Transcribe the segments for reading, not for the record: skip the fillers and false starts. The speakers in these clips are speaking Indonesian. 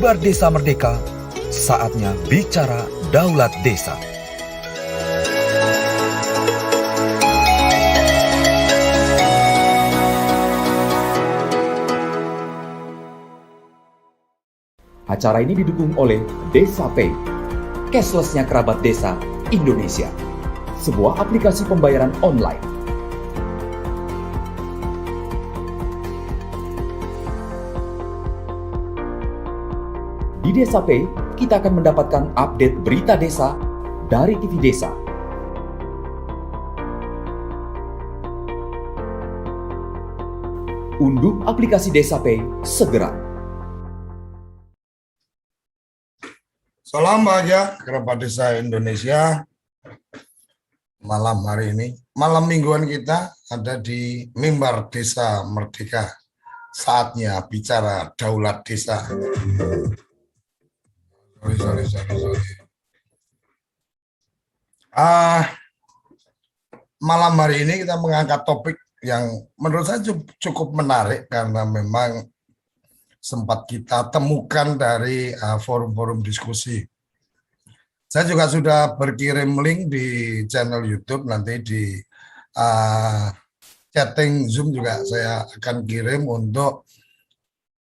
Mimbar Desa Merdeka, saatnya bicara Daulat Desa. Acara ini didukung oleh Desa Pay, cashless-nya kerabat desa Indonesia, sebuah aplikasi pembayaran online. Di Desa Pay, kita akan mendapatkan update berita desa dari TV Desa. Unduh aplikasi Desa Pay segera. Salam bahagia kerabat desa Indonesia. Malam hari ini, malam mingguan kita ada di Mimbar Desa Merdeka. Saatnya bicara Daulat Desa. Malam hari ini kita mengangkat topik yang menurut saya cukup menarik karena memang sempat kita temukan dari forum-forum diskusi. Saya juga sudah berkirim link di channel YouTube, nanti di chatting Zoom juga saya akan kirim untuk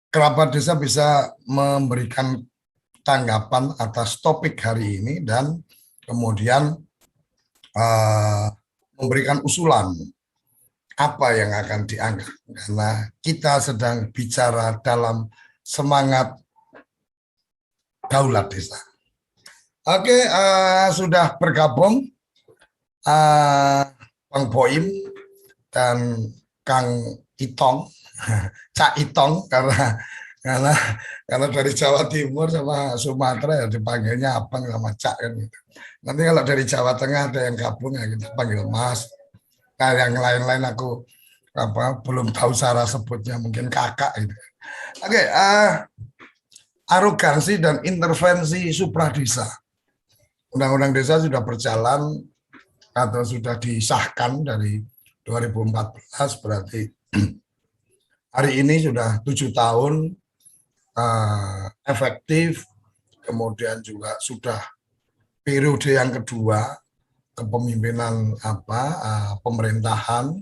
kerabat desa bisa memberikan tanggapan atas topik hari ini dan kemudian memberikan usulan apa yang akan diangkat, karena kita sedang bicara dalam semangat daulat desa. Oke, sudah bergabung Bang Boim dan Kang Itong, Cak Itong, karena dari Jawa Timur sama Sumatera ya dipanggilnya abang sama Cak kan gitu. Nanti kalau dari Jawa Tengah ada yang gabung ya kita panggil Mas. Nah, yang lain-lain aku belum tahu cara sebutnya, mungkin kakak gitu. Oke, arogansi dan intervensi supradesa. Undang-undang desa sudah berjalan atau sudah disahkan dari 2014, berarti hari ini sudah 7 tahun efektif, kemudian juga sudah periode yang kedua kepemimpinan pemerintahan.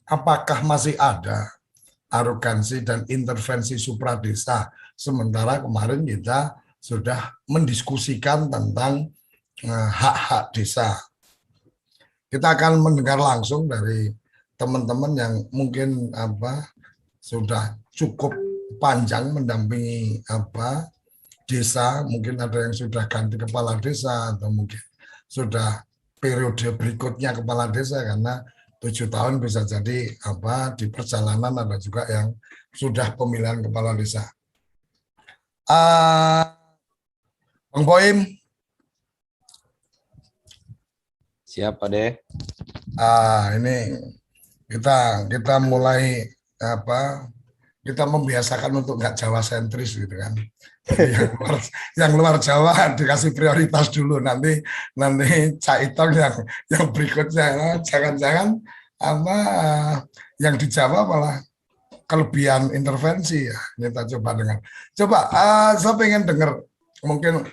Apakah masih ada arogansi dan intervensi supradesa, sementara kemarin kita sudah mendiskusikan tentang hak-hak desa. Kita akan mendengar langsung dari teman-teman yang mungkin sudah cukup panjang mendampingi desa, mungkin ada yang sudah ganti kepala desa atau mungkin sudah periode berikutnya kepala desa, karena 7 tahun bisa jadi di perjalanan ada juga yang sudah pemilihan kepala desa. Bang Boim. Siap, Pak De. Ini kita mulai kita membiasakan untuk nggak Jawa sentris gitu kan. Yang luar Jawa dikasih prioritas dulu, nanti Cak Itong yang berikutnya, jangan-jangan yang di Jawa malah kelebihan intervensi ya. Kita coba dengar. Saya pengen dengar, mungkin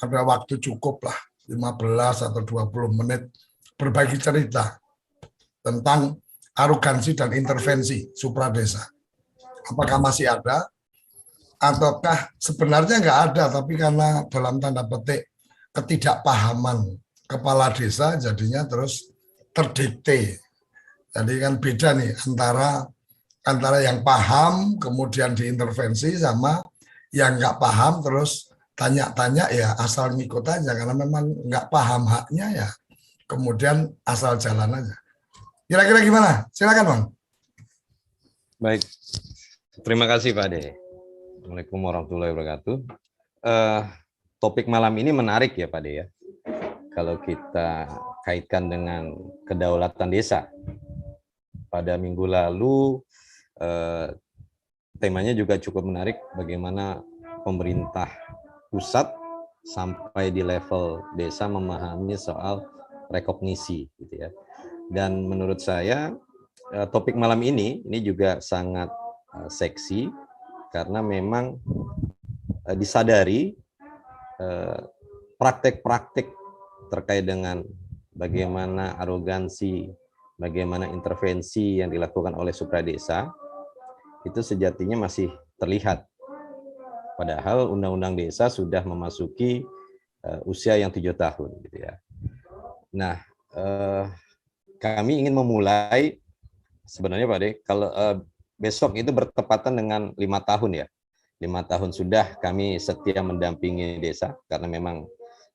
ada waktu cukup lah 15 atau 20 menit berbagi cerita tentang arogansi dan intervensi supradesa. Apakah masih ada ataukah sebenarnya nggak ada, tapi karena dalam tanda petik ketidakpahaman kepala desa jadinya terus terdikte. Jadi kan beda nih antara yang paham kemudian diintervensi sama yang nggak paham terus tanya-tanya ya asal ngikut aja, karena memang nggak paham haknya ya kemudian asal jalan aja. Kira-kira gimana? Silakan Bang. Baik, terima kasih Pak De. Assalamualaikum warahmatullahi wabarakatuh. Topik malam ini menarik ya Pak De ya. Kalau kita kaitkan dengan kedaulatan desa. Pada minggu lalu temanya juga cukup menarik, bagaimana pemerintah pusat sampai di level desa memahami soal rekognisi gitu ya. Dan menurut saya topik malam ini juga sangat seksi karena memang disadari praktek-praktek terkait dengan bagaimana arogansi, bagaimana intervensi yang dilakukan oleh supradesa itu sejatinya masih terlihat. Padahal Undang-Undang Desa sudah memasuki usia yang 7 tahun, gitu ya. Nah, kami ingin memulai sebenarnya Pak De, kalau besok itu bertepatan dengan 5 tahun ya. 5 tahun sudah kami setia mendampingi desa karena memang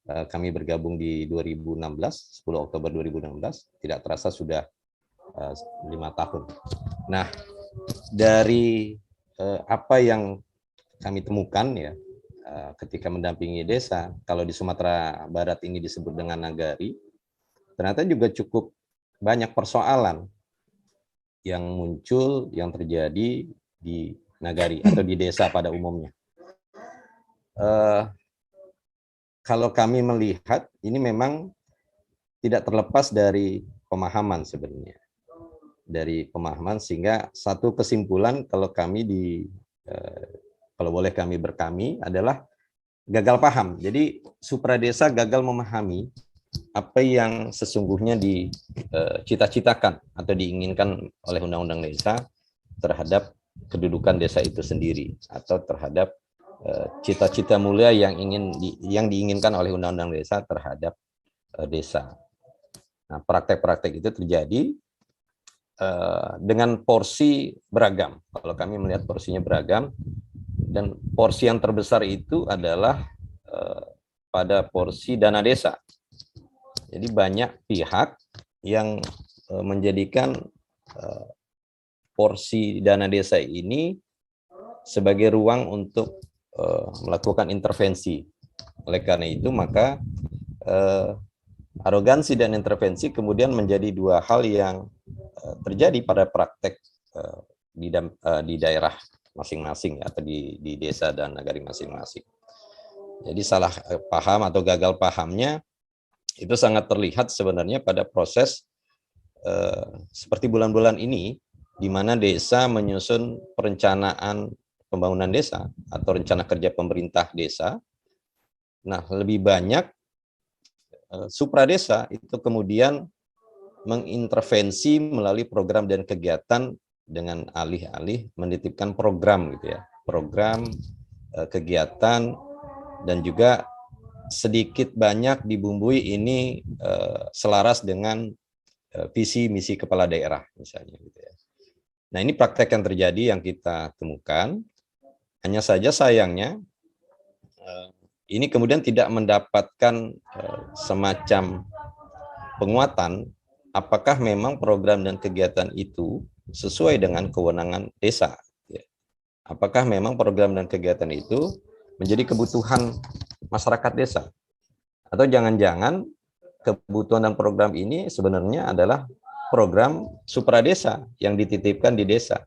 kami bergabung di 2016, 10 Oktober 2016, tidak terasa sudah 5 tahun. Nah, dari apa yang kami temukan ya ketika mendampingi desa, kalau di Sumatera Barat ini disebut dengan nagari, ternyata juga cukup banyak persoalan yang muncul, yang terjadi di nagari atau di desa pada umumnya. Kalau kami melihat, ini memang tidak terlepas dari pemahaman sebenarnya. Dari pemahaman, sehingga satu kesimpulan kalau kami kalau boleh kami berkami adalah gagal paham. Jadi supradesa gagal memahami apa yang sesungguhnya dicita-citakan atau diinginkan oleh Undang-Undang Desa terhadap kedudukan desa itu sendiri atau terhadap cita-cita mulia yang diinginkan oleh Undang-Undang Desa terhadap desa. Nah, praktek-praktek itu terjadi dengan porsi beragam. Kalau kami melihat porsinya beragam, dan porsi yang terbesar itu adalah pada porsi dana desa. Jadi banyak pihak yang menjadikan porsi dana desa ini sebagai ruang untuk melakukan intervensi. Oleh karena itu maka arogansi dan intervensi kemudian menjadi dua hal yang terjadi pada praktek di daerah masing-masing atau di desa dan nagari masing-masing. Jadi salah paham atau gagal pahamnya itu sangat terlihat sebenarnya pada proses seperti bulan-bulan ini, di mana desa menyusun perencanaan pembangunan desa atau rencana kerja pemerintah desa. Nah, lebih banyak supradesa itu kemudian mengintervensi melalui program dan kegiatan dengan alih-alih menitipkan program gitu ya, program kegiatan, dan juga sedikit banyak dibumbui ini selaras dengan visi misi kepala daerah misalnya gitu ya. Nah, ini praktek yang terjadi yang kita temukan. Hanya saja sayangnya ini kemudian tidak mendapatkan semacam penguatan apakah memang program dan kegiatan itu sesuai dengan kewenangan desa. Apakah memang program dan kegiatan itu menjadi kebutuhan masyarakat desa? Atau jangan-jangan kebutuhan dan program ini sebenarnya adalah program supradesa yang dititipkan di desa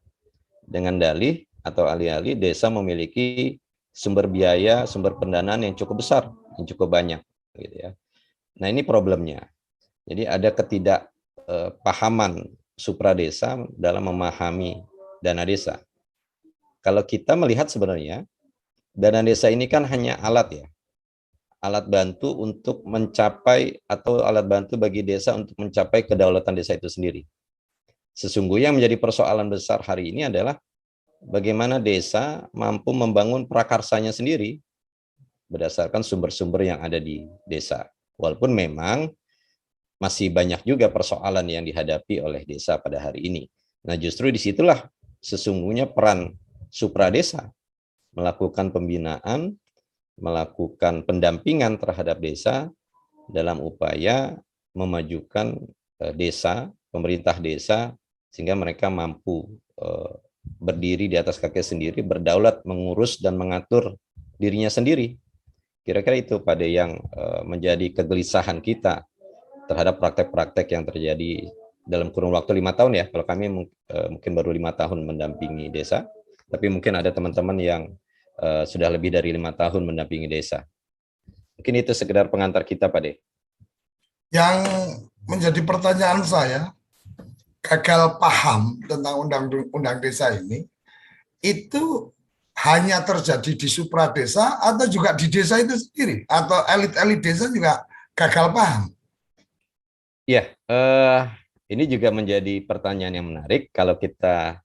dengan dalih atau alih-alih desa memiliki sumber biaya, sumber pendanaan yang cukup besar, yang cukup banyak, gitu ya. Nah, ini problemnya. Jadi ada ketidakpahaman supradesa dalam memahami dana desa. Kalau kita melihat sebenarnya dana desa ini kan hanya alat ya, alat bantu untuk mencapai atau alat bantu bagi desa untuk mencapai kedaulatan desa itu sendiri. Sesungguhnya yang menjadi persoalan besar hari ini adalah bagaimana desa mampu membangun prakarsanya sendiri berdasarkan sumber-sumber yang ada di desa. Walaupun memang masih banyak juga persoalan yang dihadapi oleh desa pada hari ini. Nah, justru disitulah sesungguhnya peran supradesa melakukan pembinaan, melakukan pendampingan terhadap desa dalam upaya memajukan desa, pemerintah desa, sehingga mereka mampu berdiri di atas kaki sendiri, berdaulat, mengurus dan mengatur dirinya sendiri. Kira-kira itu pada yang menjadi kegelisahan kita terhadap praktek-praktek yang terjadi dalam kurun waktu 5 tahun ya. Kalau kami mungkin baru 5 tahun mendampingi desa, tapi mungkin ada teman-teman yang sudah lebih dari 5 tahun mendampingi desa. Mungkin itu sekedar pengantar kita, Pak De. Yang menjadi pertanyaan saya, gagal paham tentang undang-undang desa ini, itu hanya terjadi di supradesa atau juga di desa itu sendiri, atau elit-elit desa juga gagal paham? Ya, ini juga menjadi pertanyaan yang menarik kalau kita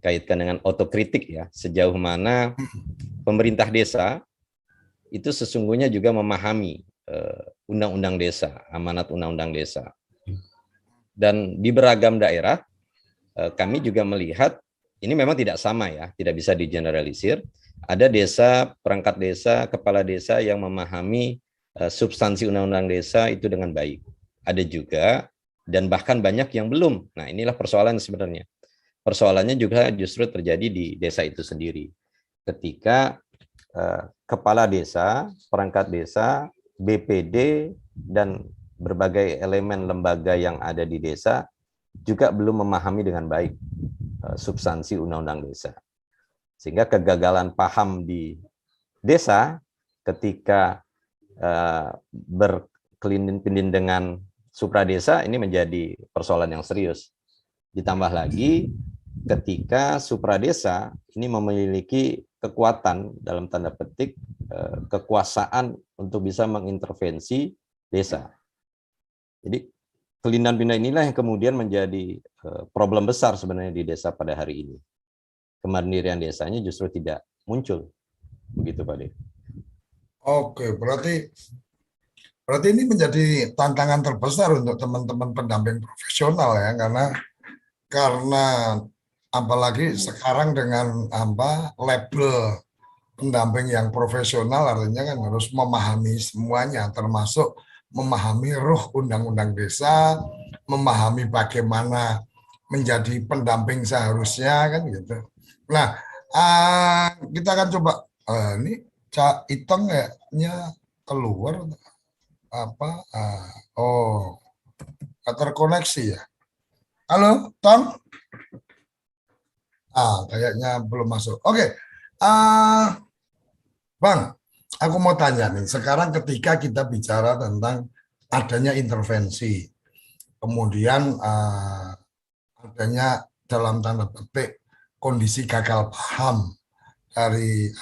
kaitkan dengan otokritik ya, sejauh mana pemerintah desa itu sesungguhnya juga memahami undang-undang desa, amanat undang-undang desa. Dan di beragam daerah, kami juga melihat ini memang tidak sama ya, tidak bisa digeneralisir. Ada desa, perangkat desa, kepala desa yang memahami substansi undang-undang desa itu dengan baik. Ada juga, dan bahkan banyak yang belum. Nah, inilah persoalan sebenarnya. Persoalannya juga justru terjadi di desa itu sendiri. Ketika kepala desa, perangkat desa, BPD, dan berbagai elemen lembaga yang ada di desa juga belum memahami dengan baik substansi undang-undang desa. Sehingga kegagalan paham di desa ketika berkelinding dengan supradesa ini menjadi persoalan yang serius. Ditambah lagi ketika supradesa ini memiliki kekuatan dalam tanda petik kekuasaan untuk bisa mengintervensi desa. Jadi kelindahan-pindahan inilah yang kemudian menjadi problem besar sebenarnya di desa pada hari ini. Kemandirian desanya justru tidak muncul. Begitu Pak De. Oke, berarti ini menjadi tantangan terbesar untuk teman-teman pendamping profesional ya, karena apalagi sekarang dengan label pendamping yang profesional, artinya kan harus memahami semuanya, termasuk memahami ruh undang-undang desa, memahami bagaimana menjadi pendamping seharusnya kan gitu. Nah, kita akan coba ini Cak Iteng kayaknya keluar oh, terkoneksi ya. Halo, Tong? Kayaknya belum masuk. Oke. Bang, aku mau tanya nih, sekarang ketika kita bicara tentang adanya intervensi, kemudian adanya dalam tanda petik kondisi gagal paham dari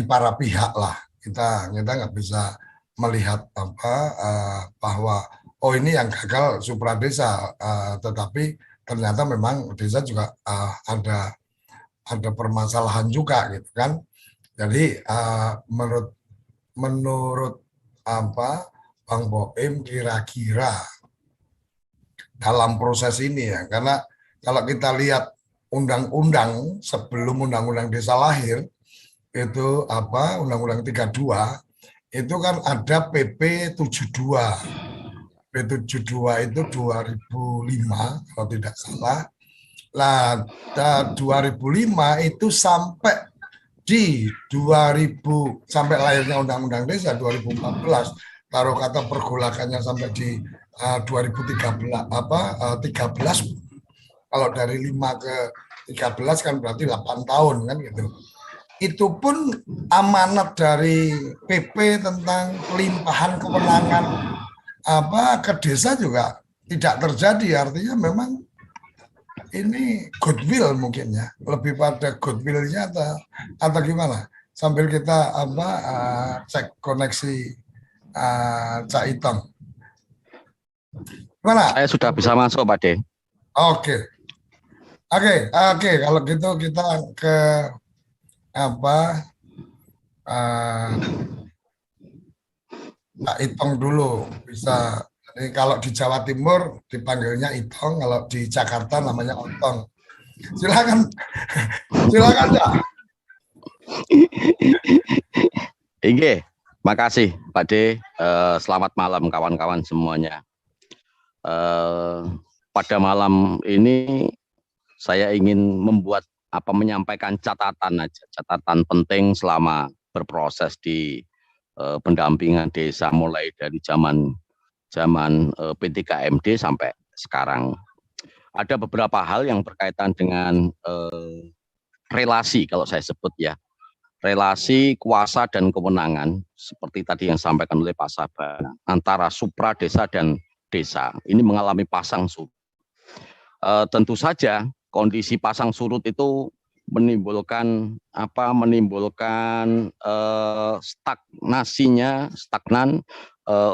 para pihak lah, kita nggak bisa melihat bahwa oh ini yang gagal supradesa, tetapi ternyata memang desa juga ada permasalahan juga gitu kan. Jadi menurut Bang Boim kira-kira dalam proses ini ya, karena kalau kita lihat undang-undang sebelum undang-undang desa lahir itu undang-undang 32 itu kan ada PP 72. P72 itu 2005 kalau tidak salah. Nah, 2005 itu sampai di 2000 sampai lahirnya Undang-Undang Desa 2014, taruh kata pergolakannya sampai di 2013 13. Kalau dari 5 ke 13 kan berarti 8 tahun kan gitu. Itu pun amanat dari PP tentang pelimpahan kewenangan ke desa juga tidak terjadi, artinya memang ini goodwill mungkin ya, lebih pada goodwill-nya atau gimana? Sambil kita cek koneksi Cak Itong. Gimana? Saya sudah bisa masuk, Pak De. Oke. Kalau gitu kita ke Cak Itong dulu bisa. Jadi kalau di Jawa Timur dipanggilnya Itong, kalau di Jakarta namanya Otong. Silakan, silakan ya. Oke, makasih Pak De. Selamat malam kawan-kawan semuanya. Pada malam ini saya ingin menyampaikan catatan penting selama berproses di pendampingan desa mulai dari zaman P3KMD sampai sekarang. Ada beberapa hal yang berkaitan dengan relasi, kalau saya sebut ya, relasi kuasa dan kewenangan seperti tadi yang disampaikan oleh Pak Sabana antara supra desa dan desa ini mengalami pasang surut. Tentu saja kondisi pasang surut itu menimbulkan stagnan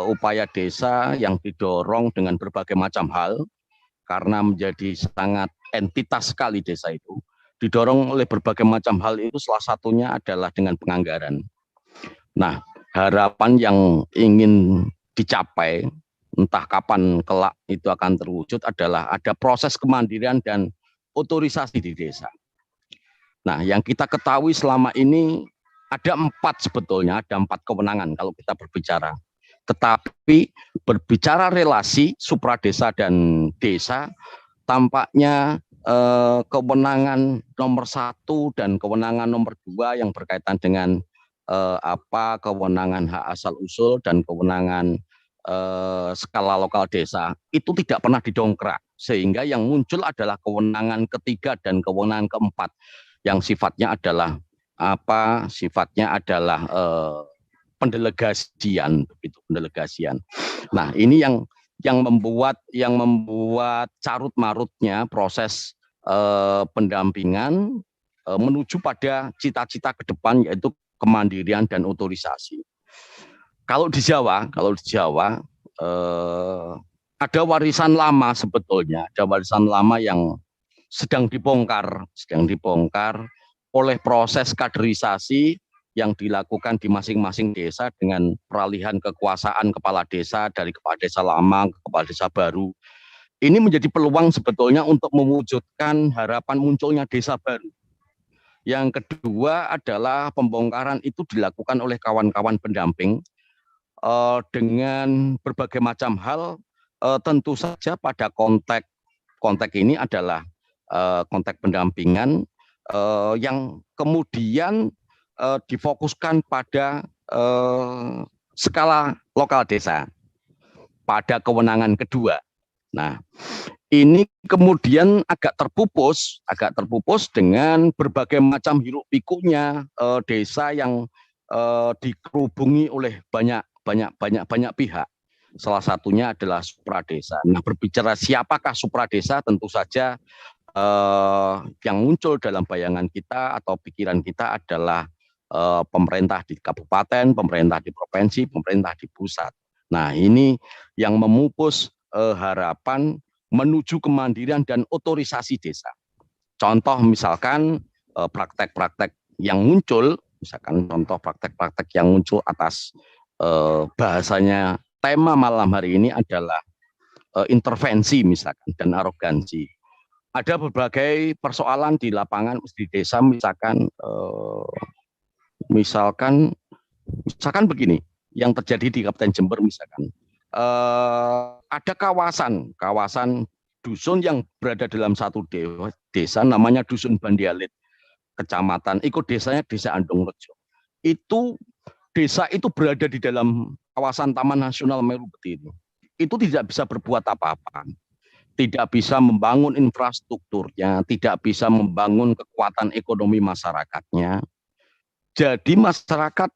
upaya desa yang didorong dengan berbagai macam hal, karena menjadi sangat entitas sekali desa itu, didorong oleh berbagai macam hal itu, salah satunya adalah dengan penganggaran. Nah, harapan yang ingin dicapai, entah kapan kelak itu akan terwujud, adalah ada proses kemandirian dan otorisasi di desa. Nah, yang kita ketahui selama ini ada 4 sebetulnya, ada 4 kewenangan kalau kita berbicara. Tetapi berbicara relasi supradesa dan desa, tampaknya kewenangan nomor 1 dan kewenangan nomor 2 yang berkaitan dengan kewenangan hak asal usul dan kewenangan skala lokal desa itu tidak pernah didongkrak, sehingga yang muncul adalah kewenangan ketiga dan kewenangan keempat yang sifatnya adalah pendelegasian, begitu, pendelegasian. Nah, ini yang membuat carut marutnya proses pendampingan menuju pada cita-cita ke depan, yaitu kemandirian dan otorisasi. Kalau di Jawa ada warisan lama sebetulnya, ada warisan lama yang sedang dibongkar oleh proses kaderisasi yang dilakukan di masing-masing desa dengan peralihan kekuasaan kepala desa dari kepala desa lama ke kepala desa baru. Ini menjadi peluang sebetulnya untuk mewujudkan harapan munculnya desa baru. Yang kedua adalah pembongkaran itu dilakukan oleh kawan-kawan pendamping dengan berbagai macam hal, tentu saja pada konteks ini adalah konteks pendampingan yang kemudian difokuskan pada skala lokal desa, pada kewenangan kedua. Nah, ini kemudian agak terpupus dengan berbagai macam hiruk pikuknya desa yang dikerubungi oleh banyak pihak. Salah satunya adalah supradesa. Nah, berbicara siapakah supradesa, tentu saja yang muncul dalam bayangan kita atau pikiran kita adalah pemerintah di kabupaten, pemerintah di provinsi, pemerintah di pusat. Nah, ini yang memupus harapan menuju kemandirian dan otorisasi desa. Contoh misalkan praktek-praktek yang muncul, atas bahasanya tema malam hari ini adalah intervensi misalkan dan arogansi. Ada berbagai persoalan di lapangan di desa, misalkan begini yang terjadi di Kabupaten Jember misalkan. Ada kawasan dusun yang berada dalam satu desa namanya Dusun Bandialit, kecamatan, desanya Desa Andongrejo. Desa itu berada di dalam kawasan Taman Nasional Meru Betiri. Itu tidak bisa berbuat apa-apa, tidak bisa membangun infrastrukturnya, tidak bisa membangun kekuatan ekonomi masyarakatnya. Jadi masyarakat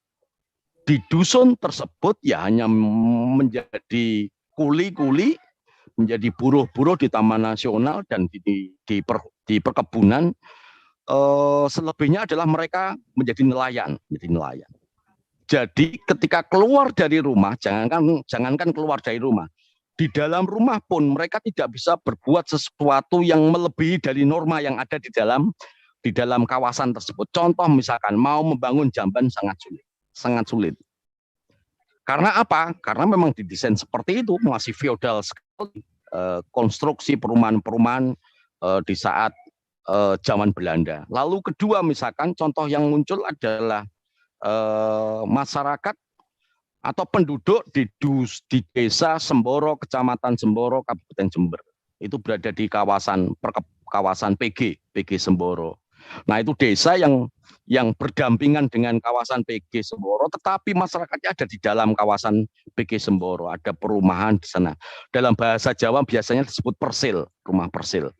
di dusun tersebut ya hanya menjadi kuli-kuli, menjadi buruh-buruh di Taman Nasional dan di perkebunan. Selebihnya adalah mereka menjadi nelayan. Jadi ketika keluar dari rumah, jangankan keluar dari rumah, di dalam rumah pun mereka tidak bisa berbuat sesuatu yang melebihi dari norma yang ada di dalam kawasan tersebut. Contoh misalkan mau membangun jamban sangat sulit. Karena apa? Karena memang didesain seperti itu, masih feodal sekali konstruksi perumahan-perumahan di saat zaman Belanda. Lalu kedua misalkan contoh yang muncul adalah masyarakat atau penduduk di desa Semboro, Kecamatan Semboro, Kabupaten Jember. Itu berada di kawasan PG Semboro. Nah, itu desa yang berdampingan dengan kawasan PG Semboro, tetapi masyarakatnya ada di dalam kawasan PG Semboro, ada perumahan di sana. Dalam bahasa Jawa biasanya disebut persil, rumah persil.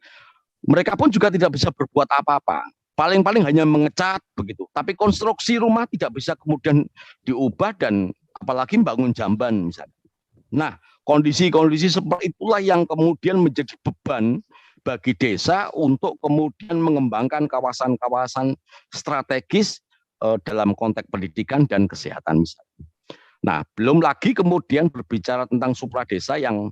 Mereka pun juga tidak bisa berbuat apa-apa. Paling-paling hanya mengecat begitu. Tapi konstruksi rumah tidak bisa kemudian diubah dan apalagi bangun jamban misalnya. Nah, kondisi-kondisi seperti itulah yang kemudian menjadi beban bagi desa untuk kemudian mengembangkan kawasan-kawasan strategis dalam konteks pendidikan dan kesehatan misalnya. Nah, belum lagi kemudian berbicara tentang supradesa yang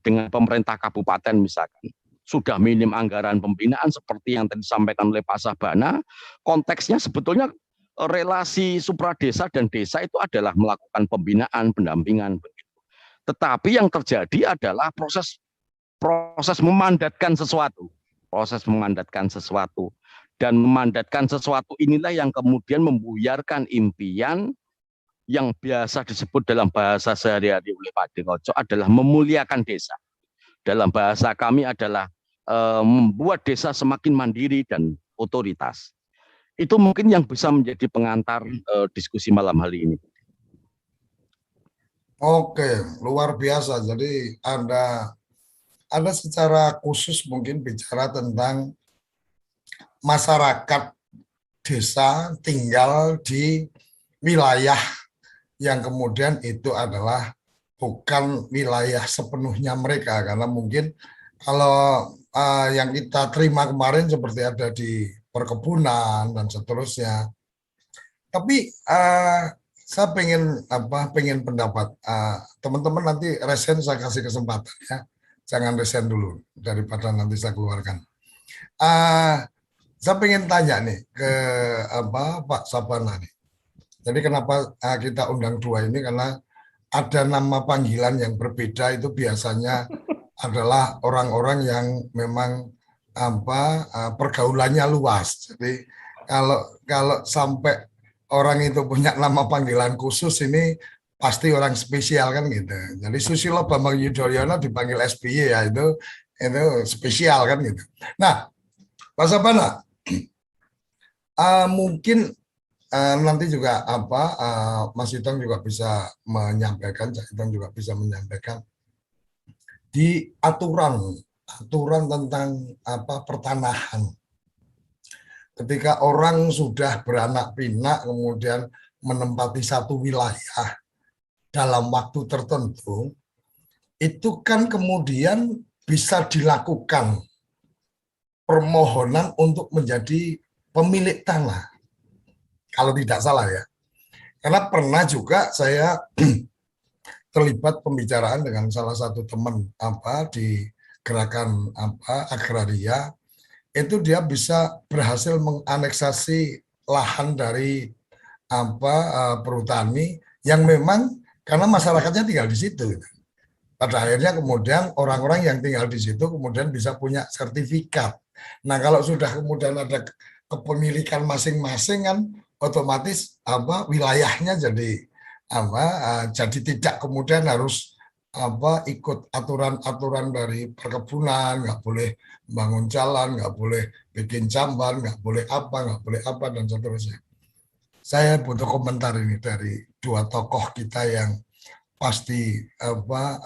dengan pemerintah kabupaten misalkan sudah minim anggaran pembinaan seperti yang tadi disampaikan oleh Pak Sabana. Konteksnya sebetulnya relasi supradesa dan desa itu adalah melakukan pembinaan, pendampingan. Tetapi yang terjadi adalah proses memandatkan sesuatu. Proses memandatkan sesuatu. Dan memandatkan sesuatu inilah yang kemudian membuyarkan impian yang biasa disebut dalam bahasa sehari-hari oleh Pak Dekoco adalah memuliakan desa. Dalam bahasa kami adalah membuat desa semakin mandiri dan otoritas. Itu mungkin yang bisa menjadi pengantar diskusi malam hari ini. Oke, luar biasa. Jadi Anda secara khusus mungkin bicara tentang masyarakat desa tinggal di wilayah yang kemudian itu adalah bukan wilayah sepenuhnya mereka, karena mungkin kalau yang kita terima kemarin seperti ada di perkebunan dan seterusnya. Tapi saya pengen pendapat teman-teman, nanti resen saya kasih kesempatan ya, jangan resen dulu daripada nanti saya keluarkan. Saya pengen tanya nih ke Pak Sabana nih. Jadi kenapa kita undang dua ini, karena ada nama panggilan yang berbeda, itu biasanya adalah orang-orang yang memang pergaulannya luas. Jadi kalau sampai orang itu punya nama panggilan khusus, ini pasti orang spesial kan gitu. Jadi Susilo Bambang Yudhoyono dipanggil SBY ya, itu spesial kan gitu. Nah, Pak Sabana, mungkin nanti juga Mas Itong juga bisa menyampaikan, Cak Itong juga bisa menyampaikan di aturan tentang pertanahan. Ketika orang sudah beranak pinak kemudian menempati satu wilayah dalam waktu tertentu, itu kan kemudian bisa dilakukan permohonan untuk menjadi pemilik tanah. Kalau tidak salah ya. Karena pernah juga saya terlibat pembicaraan dengan salah satu teman di gerakan agraria, itu dia bisa berhasil menganeksasi lahan dari perhutani yang memang karena masyarakatnya tinggal di situ. Pada akhirnya kemudian orang-orang yang tinggal di situ kemudian bisa punya sertifikat. Nah, kalau sudah kemudian ada kepemilikan masing-masing kan otomatis wilayahnya jadi jadi tidak kemudian harus ikut aturan-aturan dari perkebunan, nggak boleh bangun jalan, nggak boleh bikin jamban, nggak boleh apa dan seterusnya. Saya butuh komentar ini dari dua tokoh kita yang pasti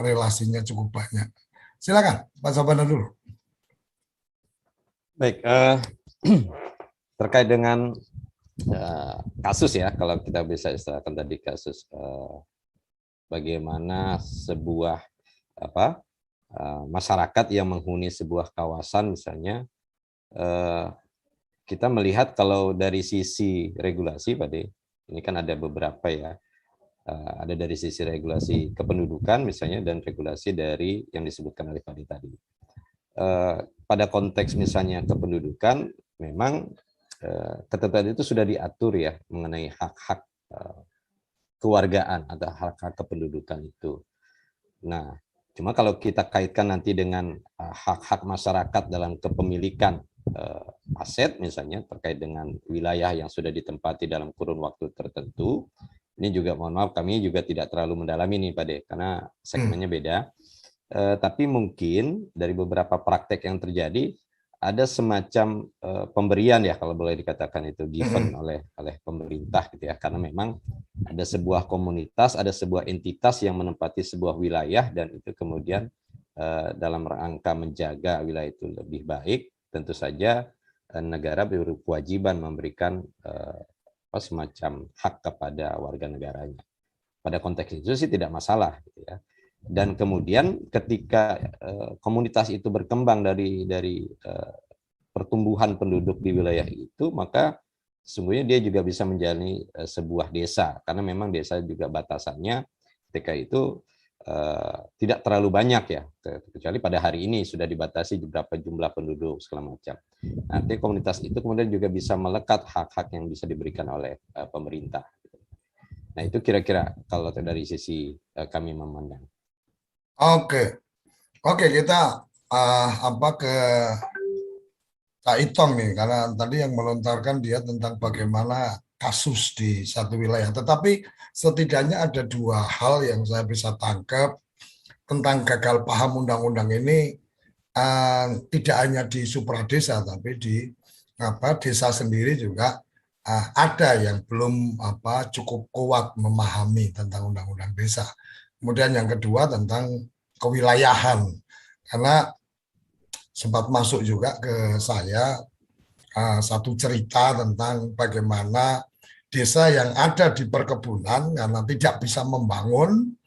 relasinya cukup banyak. Silakan Pak Sabana dulu. Baik, terkait dengan kasus ya, kalau kita bisa istilahkan tadi kasus bagaimana sebuah masyarakat yang menghuni sebuah kawasan misalnya, kita melihat kalau dari sisi regulasi Pak De, ini kan ada beberapa ya, ada dari sisi regulasi kependudukan misalnya dan regulasi dari yang disebutkan oleh Pak De tadi. Pada konteks misalnya kependudukan, memang ketentuan itu sudah diatur ya mengenai hak-hak kewargaan atau hak-hak kependudukan itu. Nah, cuma kalau kita kaitkan nanti dengan hak-hak masyarakat dalam kepemilikan aset misalnya terkait dengan wilayah yang sudah ditempati dalam kurun waktu tertentu, ini juga mohon maaf kami juga tidak terlalu mendalami nih Pak De, karena segmennya beda. Tapi mungkin dari beberapa praktek yang terjadi ada semacam pemberian ya kalau boleh dikatakan itu given oleh pemerintah gitu ya, karena memang ada sebuah komunitas, ada sebuah entitas yang menempati sebuah wilayah dan itu kemudian dalam rangka menjaga wilayah itu lebih baik, tentu saja negara berkewajiban memberikan semacam hak kepada warga negaranya. Pada konteks itu sih tidak masalah gitu ya. Dan kemudian ketika komunitas itu berkembang dari pertumbuhan penduduk di wilayah itu, maka sesungguhnya dia juga bisa menjadi sebuah desa, karena memang desa juga batasannya ketika itu tidak terlalu banyak ya, kecuali pada hari ini sudah dibatasi beberapa jumlah penduduk segala macam. Nanti komunitas itu kemudian juga bisa melekat hak-hak yang bisa diberikan oleh pemerintah. Nah itu kira-kira kalau dari sisi kami memandang. Oke, kita ke Kak Itong nih, karena tadi yang melontarkan dia tentang bagaimana kasus di satu wilayah. Tetapi setidaknya ada dua hal yang saya bisa tangkap tentang gagal paham undang-undang ini, tidak hanya di supradesa, tapi di desa sendiri juga ada yang belum cukup kuat memahami tentang undang-undang desa. Kemudian yang kedua tentang kewilayahan, karena sempat masuk juga ke saya satu cerita tentang bagaimana desa yang ada di perkebunan karena tidak bisa membangun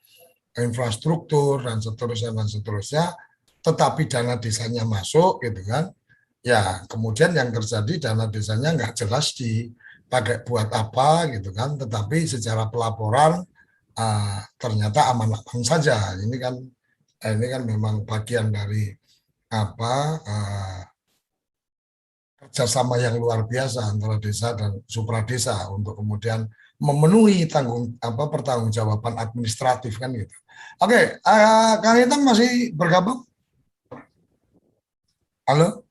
infrastruktur dan seterusnya, tetapi dana desanya masuk gitu kan. Ya, kemudian yang terjadi dana desanya nggak jelas dipakai buat apa gitu kan, tetapi secara pelaporan ternyata aman-aman saja. Ini kan memang bagian dari kerjasama yang luar biasa antara desa dan supradesa untuk kemudian memenuhi pertanggungjawaban administratif kan gitu. Oke, Kang Itang masih bergabung? Halo?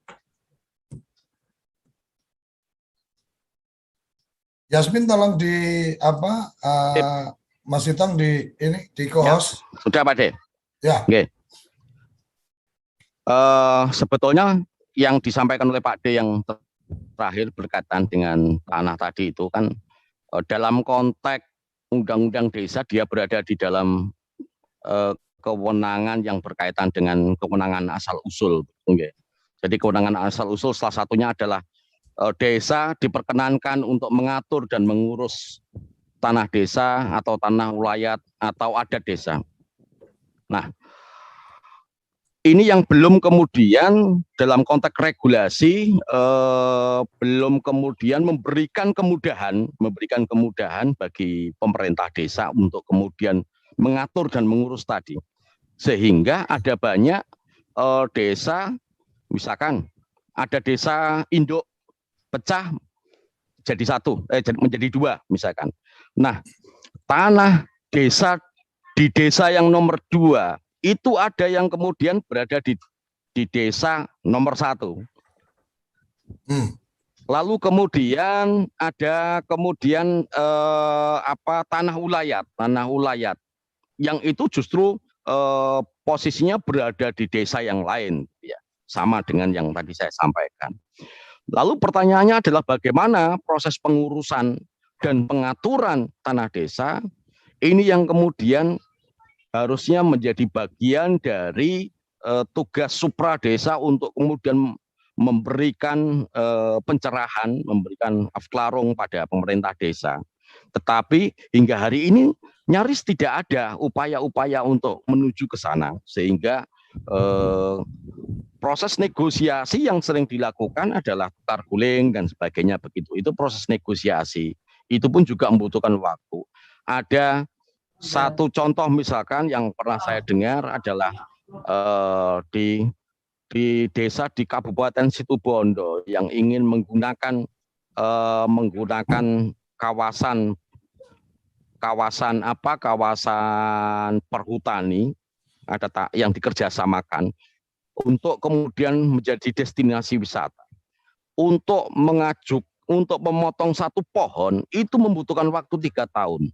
Yasmin tolong Mas Itang di co-host. Ya, sudah Pak De. Ya. Oke. Sebetulnya yang disampaikan oleh Pak D yang terakhir berkaitan dengan tanah tadi itu kan dalam konteks undang-undang desa dia berada di dalam kewenangan yang berkaitan dengan kewenangan asal-usul. Jadi kewenangan asal-usul salah satunya adalah desa diperkenankan untuk mengatur dan mengurus tanah desa atau tanah wilayah atau adat desa. Nah, ini yang belum kemudian dalam konteks regulasi belum kemudian memberikan kemudahan bagi pemerintah desa untuk kemudian mengatur dan mengurus tadi, sehingga ada banyak desa, misalkan ada desa induk pecah jadi menjadi dua misalkan. Nah, tanah desa di desa yang nomor 2 itu ada yang kemudian berada di desa nomor 1. Lalu kemudian ada tanah ulayat yang itu justru posisinya berada di desa yang lain, ya, sama dengan yang tadi saya sampaikan. Lalu pertanyaannya adalah bagaimana proses pengurusan dan pengaturan tanah desa ini yang kemudian harusnya menjadi bagian dari tugas supradesa untuk kemudian memberikan pencerahan, memberikan afklarung pada pemerintah desa. Tetapi hingga hari ini nyaris tidak ada upaya-upaya untuk menuju ke sana, sehingga proses negosiasi yang sering dilakukan adalah tukar guling dan sebagainya begitu. Itu proses negosiasi. Itu pun juga membutuhkan waktu. Ada satu contoh misalkan yang pernah saya dengar adalah di desa di Kabupaten Situbondo yang ingin menggunakan kawasan perhutani yang dikerjasamakan untuk kemudian menjadi destinasi wisata. Untuk memotong satu pohon itu membutuhkan waktu 3 tahun.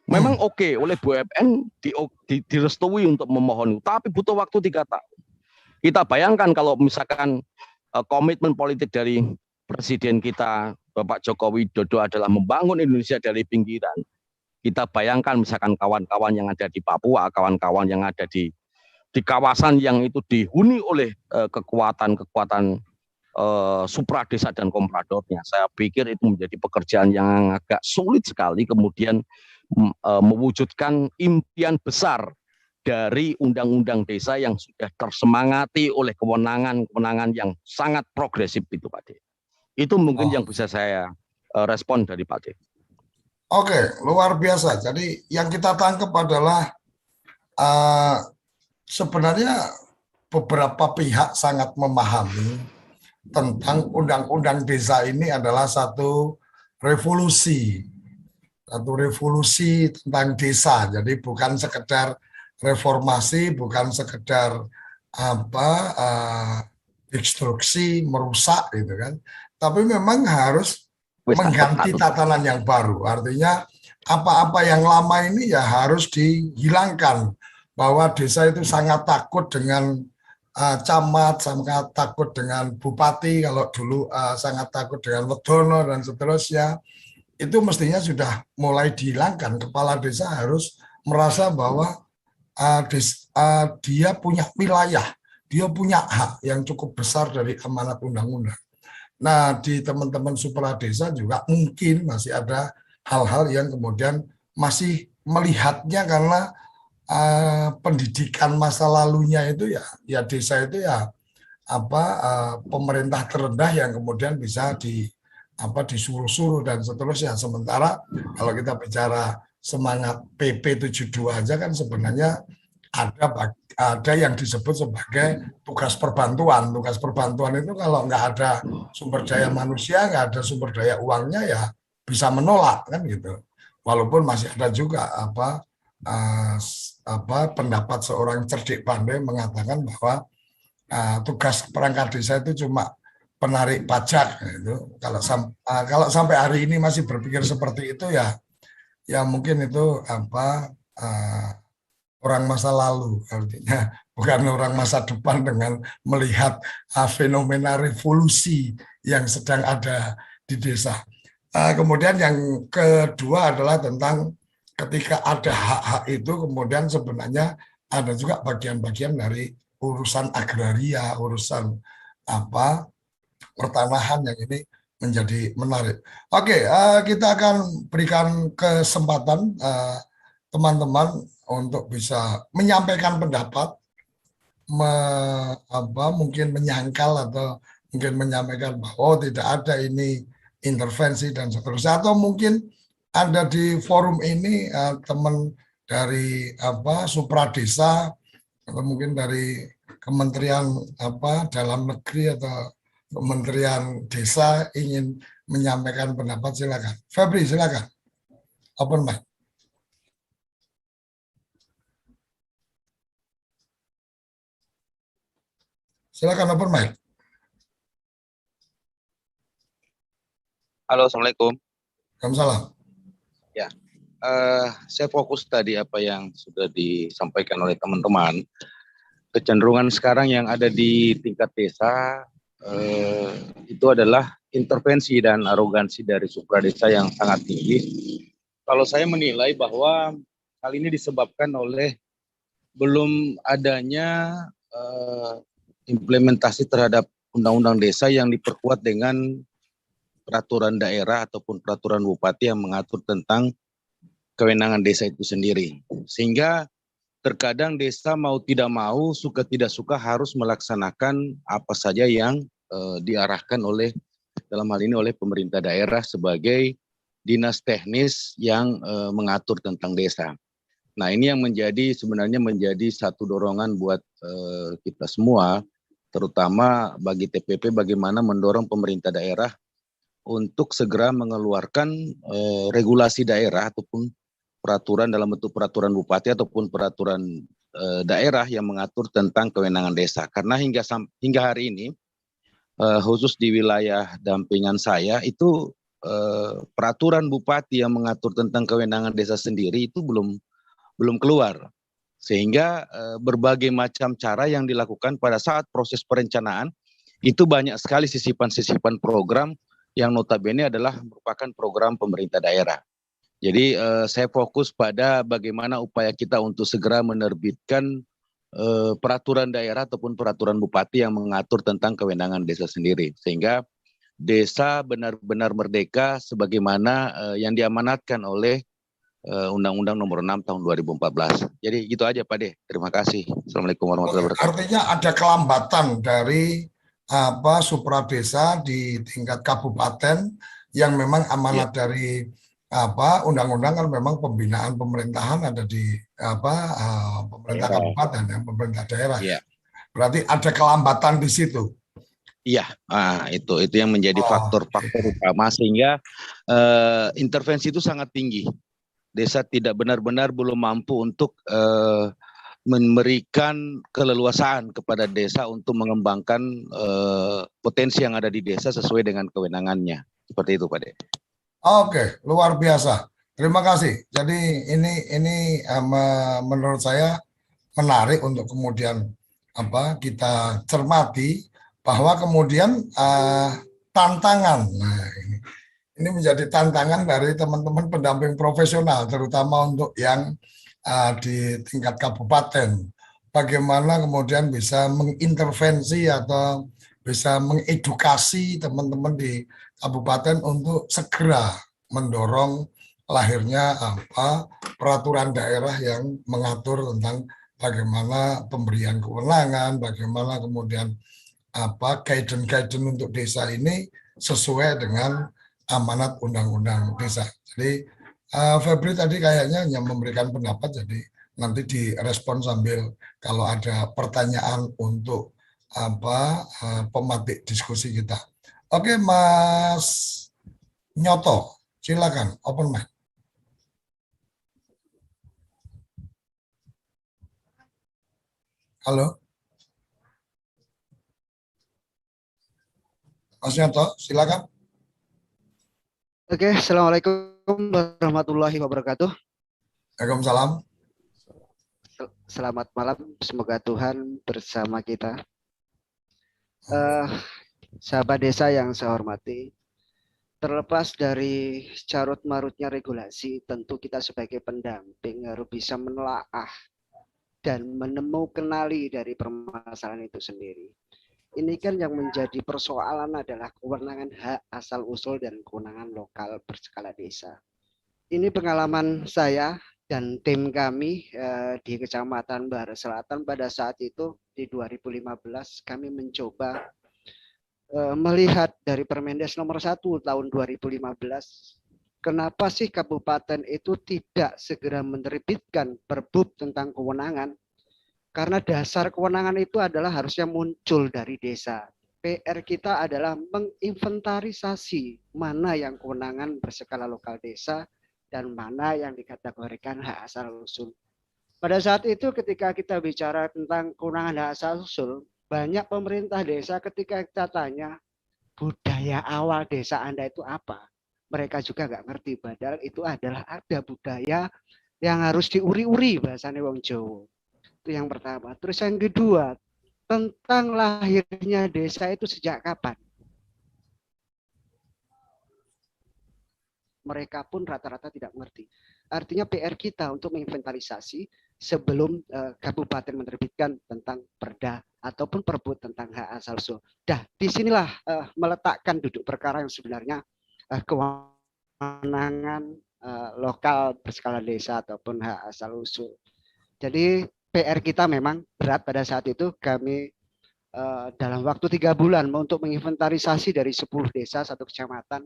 Memang oke, oleh BUMN direstui untuk memohon, tapi butuh waktu 3 tahun. Kita bayangkan kalau misalkan komitmen politik dari Presiden kita, Bapak Joko Widodo adalah membangun Indonesia dari pinggiran. Kita bayangkan misalkan kawan-kawan yang ada di Papua, kawan-kawan yang ada di kawasan yang itu dihuni oleh kekuatan supradesa dan kompradornya. Saya pikir itu menjadi pekerjaan yang agak sulit sekali kemudian mewujudkan impian besar dari undang-undang desa yang sudah tersemangati oleh kewenangan-kewenangan yang sangat progresif itu Pak De. Itu mungkin yang bisa saya respon dari Pak De. Oke, luar biasa. Jadi yang kita tangkap adalah sebenarnya beberapa pihak sangat memahami tentang undang-undang desa ini adalah satu revolusi tentang desa. Jadi bukan sekedar reformasi, bukan sekedar destruksi, merusak gitu kan. Tapi memang harus mengganti tatanan yang baru. Artinya apa-apa yang lama ini ya harus dihilangkan. Bahwa desa itu sangat takut dengan camat, sangat takut dengan bupati, kalau dulu sangat takut dengan wedono dan seterusnya. Itu mestinya sudah mulai dihilangkan. Kepala desa harus merasa bahwa dia punya wilayah, dia punya hak yang cukup besar dari amanat undang-undang. Nah, di teman-teman supra desa juga mungkin masih ada hal-hal yang kemudian masih melihatnya karena pendidikan masa lalunya itu ya desa itu ya pemerintah terendah yang kemudian bisa disuruh-suruh dan seterusnya. Sementara kalau kita bicara semangat PP 72 aja kan sebenarnya ada yang disebut sebagai tugas perbantuan. Tugas perbantuan itu kalau nggak ada sumber daya manusia, nggak ada sumber daya uangnya ya bisa menolak kan gitu. Walaupun masih ada juga pendapat seorang cerdik pandai mengatakan bahwa tugas perangkat desa itu cuma penarik pajak gitu. Kalau sampai hari ini masih berpikir seperti itu ya mungkin itu orang masa lalu, artinya bukan orang masa depan dengan melihat fenomena revolusi yang sedang ada di desa. Kemudian yang kedua adalah tentang ketika ada hak-hak itu kemudian sebenarnya ada juga bagian-bagian dari urusan agraria, urusan pertanahan yang ini menjadi menarik. Oke, kita akan berikan kesempatan teman-teman untuk bisa menyampaikan pendapat, mungkin menyangkal atau mungkin menyampaikan bahwa tidak ada ini intervensi dan seterusnya, atau mungkin ada di forum ini teman dari supra desa atau mungkin dari Kementerian Dalam Negeri atau Kementerian Desa ingin menyampaikan pendapat, silakan. Febri, silakan. Open mic. Silakan open mic. Halo, Assalamualaikum. Waalaikumsalam. Ya, saya fokus tadi apa yang sudah disampaikan oleh teman-teman. Kecenderungan sekarang yang ada di tingkat desa itu adalah intervensi dan arogansi dari supra desa yang sangat tinggi. Kalau saya menilai bahwa hal ini disebabkan oleh belum adanya implementasi terhadap undang-undang desa yang diperkuat dengan peraturan daerah ataupun peraturan bupati yang mengatur tentang kewenangan desa itu sendiri. Sehingga terkadang desa mau tidak mau, suka tidak suka harus melaksanakan apa saja yang diarahkan oleh, dalam hal ini oleh pemerintah daerah sebagai dinas teknis yang mengatur tentang desa. Nah, ini yang sebenarnya menjadi satu dorongan buat kita semua, terutama bagi TPP, bagaimana mendorong pemerintah daerah untuk segera mengeluarkan regulasi daerah ataupun peraturan dalam bentuk peraturan bupati ataupun peraturan daerah yang mengatur tentang kewenangan desa. Karena hingga hari ini, khusus di wilayah dampingan saya, itu peraturan bupati yang mengatur tentang kewenangan desa sendiri itu belum keluar. Sehingga berbagai macam cara yang dilakukan pada saat proses perencanaan, itu banyak sekali sisipan-sisipan program yang notabene adalah merupakan program pemerintah daerah. Jadi saya fokus pada bagaimana upaya kita untuk segera menerbitkan peraturan daerah ataupun peraturan bupati yang mengatur tentang kewenangan desa sendiri. Sehingga desa benar-benar merdeka sebagaimana yang diamanatkan oleh Undang-Undang Nomor 6 Tahun 2014. Jadi gitu aja Pak De. Terima kasih. Assalamualaikum warahmatullahi wabarakatuh. Artinya ada kelambatan dari supra desa di tingkat kabupaten yang memang amanat dari undang-undang kan memang pembinaan pemerintahan ada di pemerintah kabupaten ya, pemerintah daerah. Iya. Berarti ada kelambatan di situ. Iya, itu yang menjadi faktor-faktor utama sehingga intervensi itu sangat tinggi. Desa tidak benar-benar belum mampu untuk memberikan keleluasaan kepada desa untuk mengembangkan potensi yang ada di desa sesuai dengan kewenangannya. Seperti itu, Pak De. Oke, luar biasa. Terima kasih. Jadi ini menurut saya menarik untuk kemudian kita cermati bahwa kemudian tantangan. Nah, ini menjadi tantangan dari teman-teman pendamping profesional, terutama untuk yang di tingkat kabupaten. Bagaimana kemudian bisa mengintervensi atau bisa mengedukasi teman-teman di kabupaten untuk segera mendorong lahirnya peraturan daerah yang mengatur tentang bagaimana pemberian kewenangan, bagaimana kemudian guidance untuk desa ini sesuai dengan amanat undang-undang desa. Jadi Febri tadi kayaknya hanya memberikan pendapat, jadi nanti direspon sambil kalau ada pertanyaan untuk pematik diskusi kita. Oke, Mas Nyoto, silakan open mic. Halo, Mas Nyoto, silakan. Oke, Assalamualaikum warahmatullahi wabarakatuh. Waalaikumsalam. Selamat malam, semoga Tuhan bersama kita. Sahabat desa yang saya hormati, terlepas dari carut marutnya regulasi, tentu kita sebagai pendamping harus bisa menelaah dan kenali dari permasalahan itu sendiri. Ini kan yang menjadi persoalan adalah kewenangan hak asal usul dan kewenangan lokal berskala desa. Ini pengalaman saya dan tim kami di Kecamatan Bahar Selatan pada saat itu di 2015 kami mencoba melihat dari Permendes nomor 1 tahun 2015, kenapa sih kabupaten itu tidak segera menerbitkan perbub tentang kewenangan? Karena dasar kewenangan itu adalah harusnya muncul dari desa. PR kita adalah menginventarisasi mana yang kewenangan berskala lokal desa dan mana yang dikategorikan hak asal usul. Pada saat itu ketika kita bicara tentang kewenangan hak asal usul, banyak pemerintah desa ketika kita tanya budaya awal desa Anda itu apa? Mereka juga nggak ngerti, padahal itu adalah ada budaya yang harus diuri-uri bahasanya wong Jawa. Itu yang pertama. Terus yang kedua, tentang lahirnya desa itu sejak kapan? Mereka pun rata-rata tidak mengerti. Artinya PR kita untuk menginventarisasi sebelum kabupaten menerbitkan tentang perda ataupun perbut tentang hak asal usul. Dah, disinilah meletakkan duduk perkara yang sebenarnya kewenangan lokal berskala desa ataupun hak asal usul. Jadi PR kita memang berat pada saat itu. Kami dalam waktu 3 bulan untuk menginventarisasi dari 10 desa 1 kecamatan.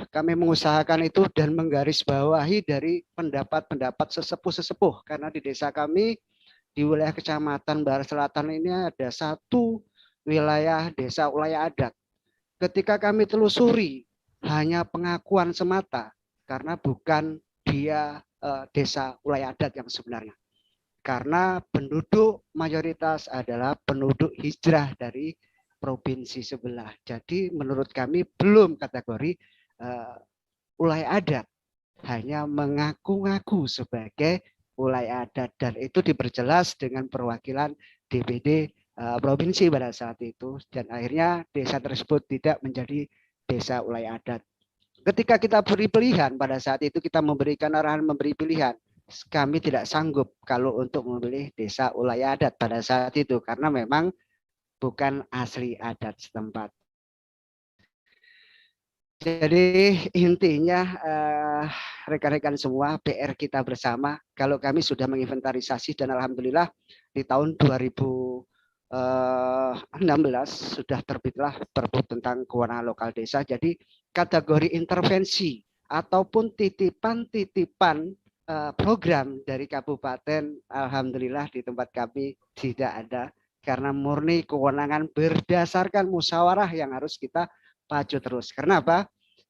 Kami mengusahakan itu dan menggarisbawahi dari pendapat-pendapat sesepuh-sesepuh. Karena di desa kami, di wilayah Kecamatan Bahar Selatan ini ada 1 wilayah desa wilayah adat. Ketika kami telusuri, hanya pengakuan semata, karena bukan dia desa wilayah adat yang sebenarnya. Karena penduduk mayoritas adalah penduduk hijrah dari provinsi sebelah. Jadi menurut kami belum kategori wilayah adat, hanya mengaku-ngaku sebagai wilayah adat, dan itu diperjelas dengan perwakilan DPD provinsi pada saat itu, dan akhirnya desa tersebut tidak menjadi desa wilayah adat. Ketika kita beri pilihan pada saat itu, kita memberikan arahan memberi pilihan, kami tidak sanggup kalau untuk memilih desa wilayah adat pada saat itu karena memang bukan asli adat setempat. Jadi intinya rekan-rekan semua, PR kita bersama. Kalau kami sudah menginventarisasi dan alhamdulillah di tahun 2016 sudah terbitlah Perpu tentang kewenangan lokal desa. Jadi kategori intervensi ataupun titipan-titipan program dari kabupaten, alhamdulillah di tempat kami tidak ada, karena murni kewenangan berdasarkan musyawarah yang harus kita pacu terus. Karena apa?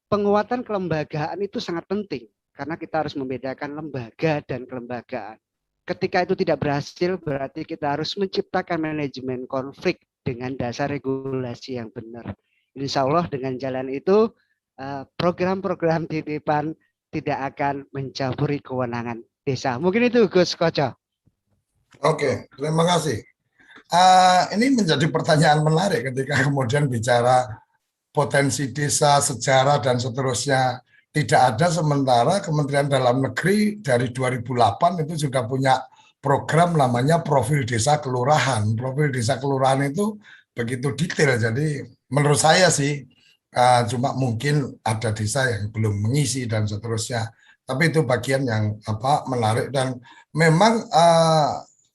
Penguatan kelembagaan itu sangat penting karena kita harus membedakan lembaga dan kelembagaan. Ketika itu tidak berhasil, berarti kita harus menciptakan manajemen konflik dengan dasar regulasi yang benar. Insya Allah dengan jalan itu program-program titipan tidak akan mencampuri kewenangan desa. Mungkin itu Gus Koco. Oke, terima kasih. Ini menjadi pertanyaan menarik ketika kemudian bicara potensi desa, sejarah, dan seterusnya tidak ada, sementara Kementerian Dalam Negeri dari 2008 itu sudah punya program namanya Profil Desa Kelurahan. Profil Desa Kelurahan itu begitu detail, jadi menurut saya sih cuma mungkin ada desa yang belum mengisi dan seterusnya. Tapi itu bagian yang menarik dan memang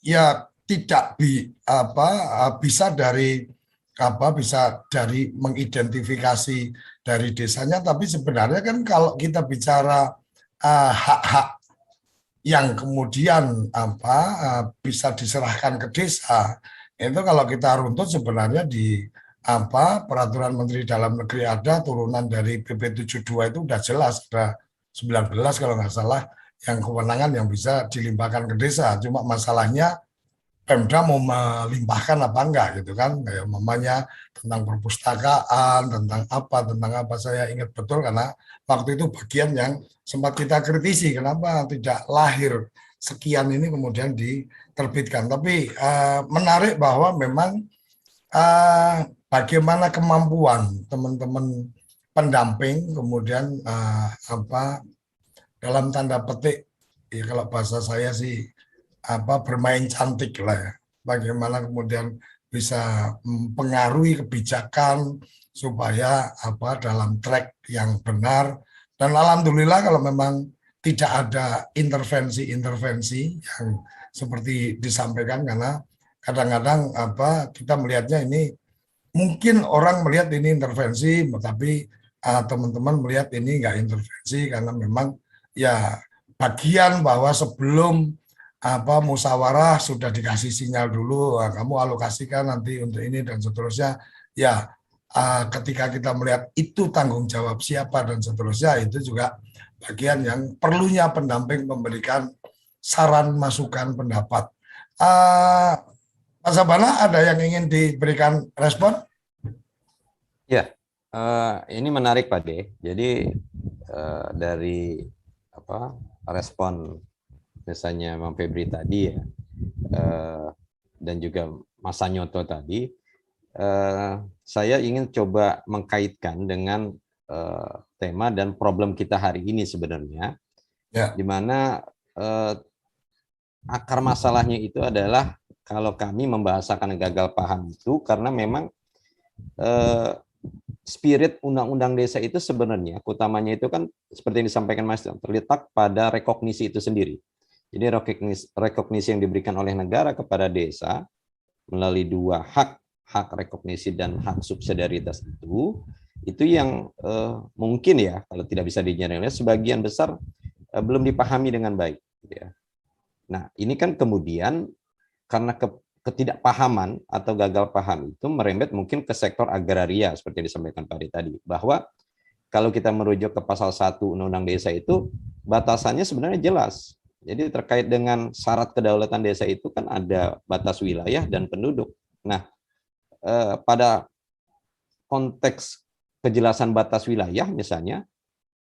ya tidak bisa dari mengidentifikasi dari desanya, tapi sebenarnya kan kalau kita bicara hak-hak yang kemudian bisa diserahkan ke desa, itu kalau kita runtut sebenarnya di peraturan Menteri Dalam Negeri ada, turunan dari PP 72 itu udah jelas, ada 19 kalau nggak salah yang kewenangan yang bisa dilimpahkan ke desa. Cuma masalahnya Pemda mau melimpahkan apa enggak gitu kan, kayak mamanya tentang perpustakaan, tentang apa saya ingat betul karena waktu itu bagian yang sempat kita kritisi kenapa tidak lahir sekian ini kemudian diterbitkan. Tapi menarik bahwa memang bagaimana kemampuan teman-teman pendamping kemudian dalam tanda petik ya kalau bahasa saya sih bermain cantik lah ya. Bagaimana kemudian bisa mempengaruhi kebijakan supaya dalam track yang benar. Dan alhamdulillah kalau memang tidak ada intervensi-intervensi yang seperti disampaikan, karena kadang-kadang kita melihatnya ini mungkin orang melihat ini intervensi, tapi teman-teman melihat ini enggak intervensi karena memang ya bagian bahwa sebelum musyawarah sudah dikasih sinyal dulu, kamu alokasikan nanti untuk ini dan seterusnya. Ya, ketika kita melihat itu tanggung jawab siapa dan seterusnya, itu juga bagian yang perlunya pendamping memberikan saran, masukan, pendapat. Pak Sabana, ada yang ingin diberikan respon? Ya, ini menarik Pak De. Jadi dari respon misalnya Bang Febri tadi ya, dan juga Mas Sanyoto tadi, saya ingin coba mengkaitkan dengan tema dan problem kita hari ini sebenarnya, di mana akar masalahnya itu adalah kalau kami membahasakan gagal paham itu karena memang spirit undang-undang desa itu sebenarnya utamanya itu kan seperti yang disampaikan Mas, terletak pada rekognisi itu sendiri. Jadi rekognisi yang diberikan oleh negara kepada desa melalui dua hak rekognisi dan hak subsidiaritas itu yang mungkin ya kalau tidak bisa dijelaskan sebagian besar belum dipahami dengan baik. Ya. Nah ini kan kemudian karena ketidakpahaman atau gagal paham itu merembet mungkin ke sektor agraria seperti yang disampaikan Pak Ade tadi, bahwa kalau kita merujuk ke pasal 1 Undang-Undang Desa itu batasannya sebenarnya jelas. Jadi terkait dengan syarat kedaulatan desa itu kan ada batas wilayah dan penduduk. Nah, pada konteks kejelasan batas wilayah misalnya,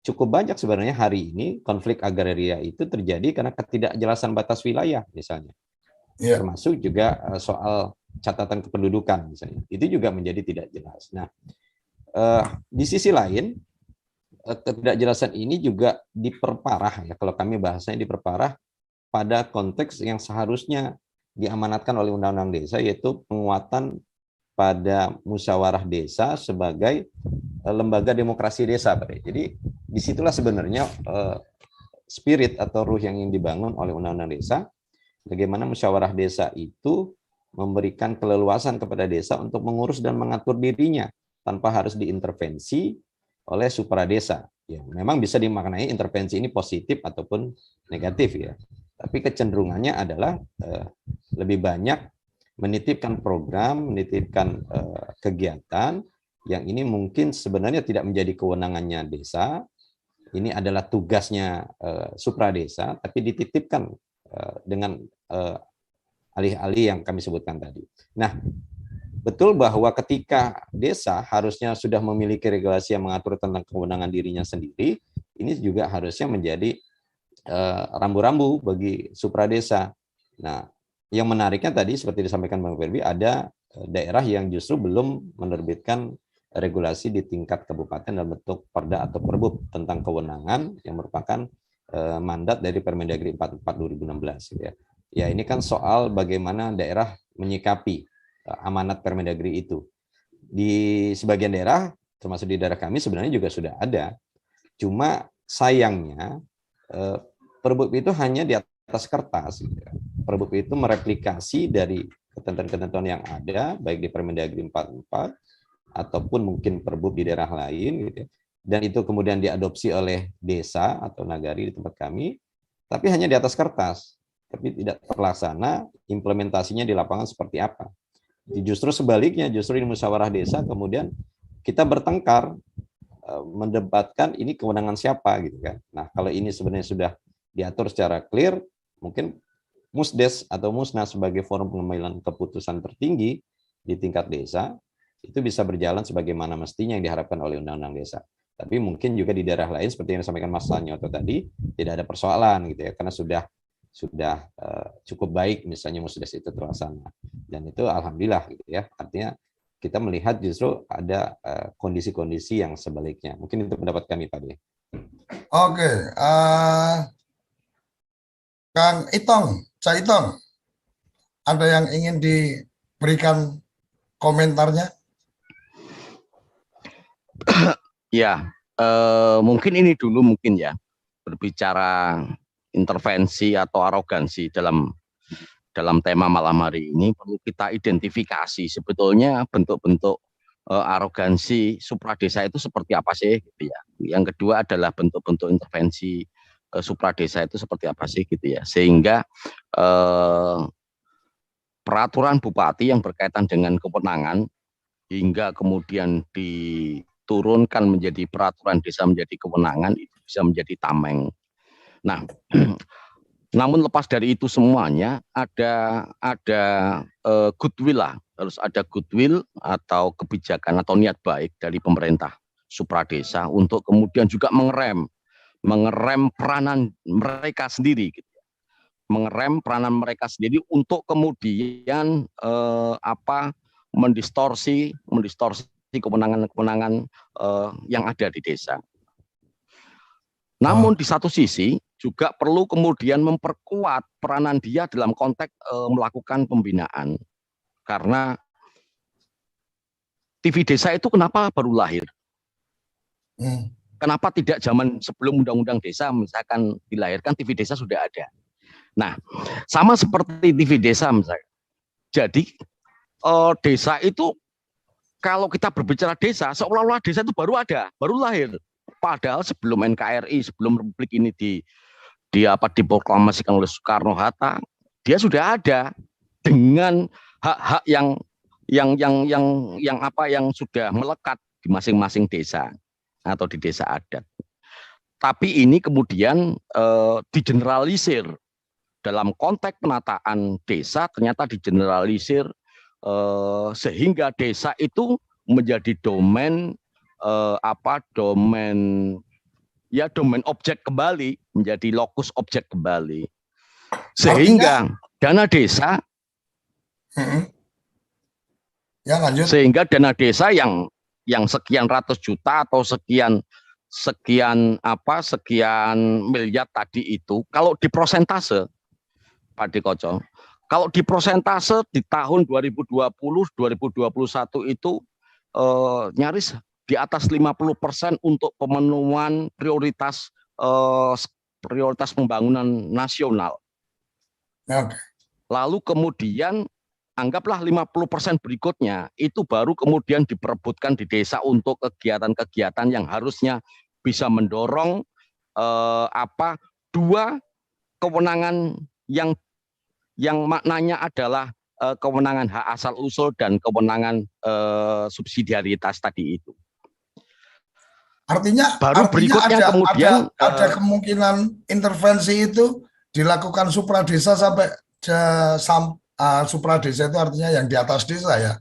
cukup banyak sebenarnya hari ini konflik agraria itu terjadi karena ketidakjelasan batas wilayah misalnya. Termasuk juga soal catatan kependudukan misalnya. Itu juga menjadi tidak jelas. Nah, di sisi lain, ketidakjelasan ini juga diperparah ya, kalau kami bahasanya diperparah pada konteks yang seharusnya diamanatkan oleh Undang-Undang Desa, yaitu penguatan pada musyawarah desa sebagai lembaga demokrasi desa, Pak De. Jadi disitulah sebenarnya spirit atau ruh yang ingin dibangun oleh Undang-Undang Desa, bagaimana musyawarah desa itu memberikan keleluasan kepada desa untuk mengurus dan mengatur dirinya tanpa harus diintervensi oleh supra desa. Ya, memang bisa dimaknai intervensi ini positif ataupun negatif ya. Tapi kecenderungannya adalah lebih banyak menitipkan program, menitipkan kegiatan yang ini mungkin sebenarnya tidak menjadi kewenangannya desa. Ini adalah tugasnya supra desa, tapi dititipkan dengan alih-alih yang kami sebutkan tadi. Nah, betul bahwa ketika desa harusnya sudah memiliki regulasi yang mengatur tentang kewenangan dirinya sendiri, ini juga harusnya menjadi rambu-rambu bagi supra desa. Nah, yang menariknya tadi seperti disampaikan Bang Ferbi, ada daerah yang justru belum menerbitkan regulasi di tingkat kabupaten dalam bentuk perda atau perbub tentang kewenangan yang merupakan mandat dari Permendagri 44 2016 gitu ya. Ya, ini kan soal bagaimana daerah menyikapi amanat Permendagri itu. Di sebagian daerah, termasuk di daerah kami sebenarnya juga sudah ada. Cuma sayangnya perbub itu hanya di atas kertas. Gitu ya. Perbub itu mereplikasi dari ketentuan-ketentuan yang ada, baik di Permendagri 44 ataupun mungkin perbub di daerah lain, gitu ya. Dan itu kemudian diadopsi oleh desa atau nagari di tempat kami, tapi hanya di atas kertas, tapi tidak terlaksana implementasinya di lapangan seperti apa. Justru sebaliknya, justru di musyawarah desa kemudian kita bertengkar, mendebatkan ini kewenangan siapa gitu kan. Nah, kalau ini sebenarnya sudah diatur secara clear, mungkin Musdes atau Musnas sebagai forum pengambilan keputusan tertinggi di tingkat desa itu bisa berjalan sebagaimana mestinya yang diharapkan oleh Undang-Undang Desa. Tapi mungkin juga di daerah lain seperti yang disampaikan Mas Lanyoto tadi tidak ada persoalan gitu ya, karena sudah cukup baik misalnya Musdes itu terlaksana. Dan itu alhamdulillah gitu ya. Artinya kita melihat justru ada kondisi-kondisi yang sebaliknya. Mungkin itu pendapat kami Pak De. Oke, Kang Itong, Cak Itong, ada yang ingin diberikan komentarnya? Ya, mungkin ini dulu mungkin ya, berbicara intervensi atau arogansi dalam tema malam hari ini perlu kita identifikasi sebetulnya bentuk-bentuk arogansi supra desa itu seperti apa sih gitu ya. Yang kedua adalah bentuk-bentuk intervensi supra desa itu seperti apa sih gitu ya. Sehingga peraturan bupati yang berkaitan dengan kewenangan hingga kemudian diturunkan menjadi peraturan desa menjadi kewenangan itu bisa menjadi tameng. Nah, namun lepas dari itu semuanya ada goodwill lah, harus ada goodwill atau kebijakan atau niat baik dari pemerintah supra desa untuk kemudian juga mengerem peranan mereka sendiri, gitu. Mengerem peranan mereka sendiri untuk kemudian mendistorsi kewenangan-kewenangan yang ada di desa. Namun di satu sisi juga perlu kemudian memperkuat peranan dia dalam konteks melakukan pembinaan. Karena TV desa itu kenapa baru lahir? Kenapa tidak zaman sebelum undang-undang desa misalkan dilahirkan TV desa sudah ada. Nah, sama seperti TV desa misalkan. Jadi desa itu kalau kita berbicara desa, seolah-olah desa itu baru ada, baru lahir. Padahal sebelum NKRI, sebelum Republik ini diproklamasikan oleh Soekarno-Hatta, dia sudah ada dengan hak-hak yang sudah melekat di masing-masing desa atau di desa adat. Tapi ini kemudian digeneralisir dalam konteks penataan desa, ternyata digeneralisir sehingga desa itu menjadi domain domain objek kembali, menjadi lokus objek kembali. Sehingga dana desa sehingga dana desa yang sekian ratus juta atau sekian miliar tadi itu kalau di prosentase Pak Dikoco, kalau di prosentase di tahun 2020 2021 itu nyaris di atas 50% untuk pemenuhan prioritas pembangunan nasional. Oke. Lalu kemudian anggaplah 50% berikutnya itu baru kemudian diperebutkan di desa untuk kegiatan-kegiatan yang harusnya bisa mendorong dua kewenangan yang maknanya adalah kewenangan hak asal usul dan kewenangan subsidiaritas tadi itu. Artinya Berikutnya kemudian ada kemungkinan intervensi itu dilakukan supradesa sampai supradesa itu artinya yang di atas desa ya.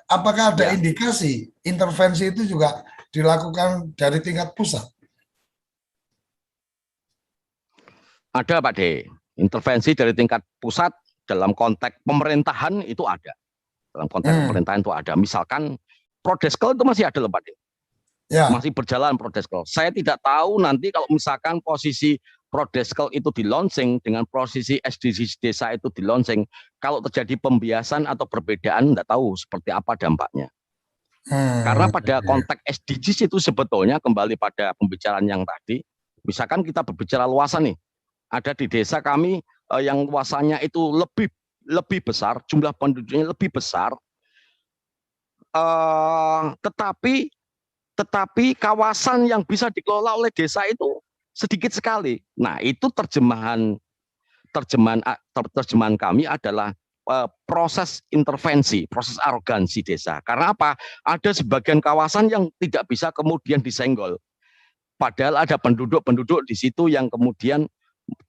Apakah ada indikasi intervensi itu juga dilakukan dari tingkat pusat? Ada Pak D. Intervensi dari tingkat pusat dalam konteks pemerintahan itu ada. Dalam konteks pemerintahan itu ada. Misalkan Prodeskel itu masih ada loh Pak D. Ya. Masih berjalan Prodeskel. Saya tidak tahu nanti kalau misalkan posisi Prodeskel itu di launching dengan posisi SDGs desa itu di launching, kalau terjadi pembiasan atau perbedaan tidak tahu seperti apa dampaknya. Karena pada konteks SDGs itu sebetulnya kembali pada pembicaraan yang tadi, misalkan kita berbicara luasan nih, ada di desa kami yang luasannya itu lebih besar, jumlah penduduknya lebih besar, tetapi kawasan yang bisa dikelola oleh desa itu sedikit sekali. Nah, itu terjemahan kami adalah proses intervensi, proses arogansi desa. Karena apa? Ada sebagian kawasan yang tidak bisa kemudian disenggol. Padahal ada penduduk-penduduk di situ yang kemudian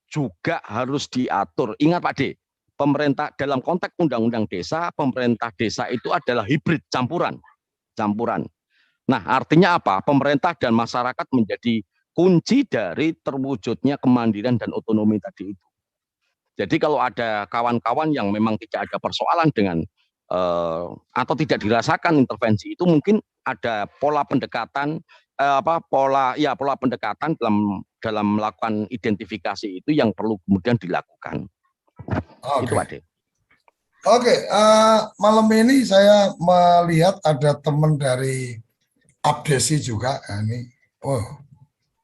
juga harus diatur. Ingat Pak D, pemerintah dalam konteks undang-undang desa, pemerintah desa itu adalah hibrid, campuran. Nah, artinya apa? Pemerintah dan masyarakat menjadi kunci dari terwujudnya kemandirian dan otonomi tadi itu. Jadi kalau ada kawan-kawan yang memang tidak ada persoalan dengan atau tidak dirasakan intervensi itu, mungkin ada pola pendekatan pola pendekatan dalam melakukan identifikasi itu yang perlu kemudian dilakukan. Itu Pak D. Oke, malam ini saya melihat ada teman dari Abdesi juga. Nah, ini,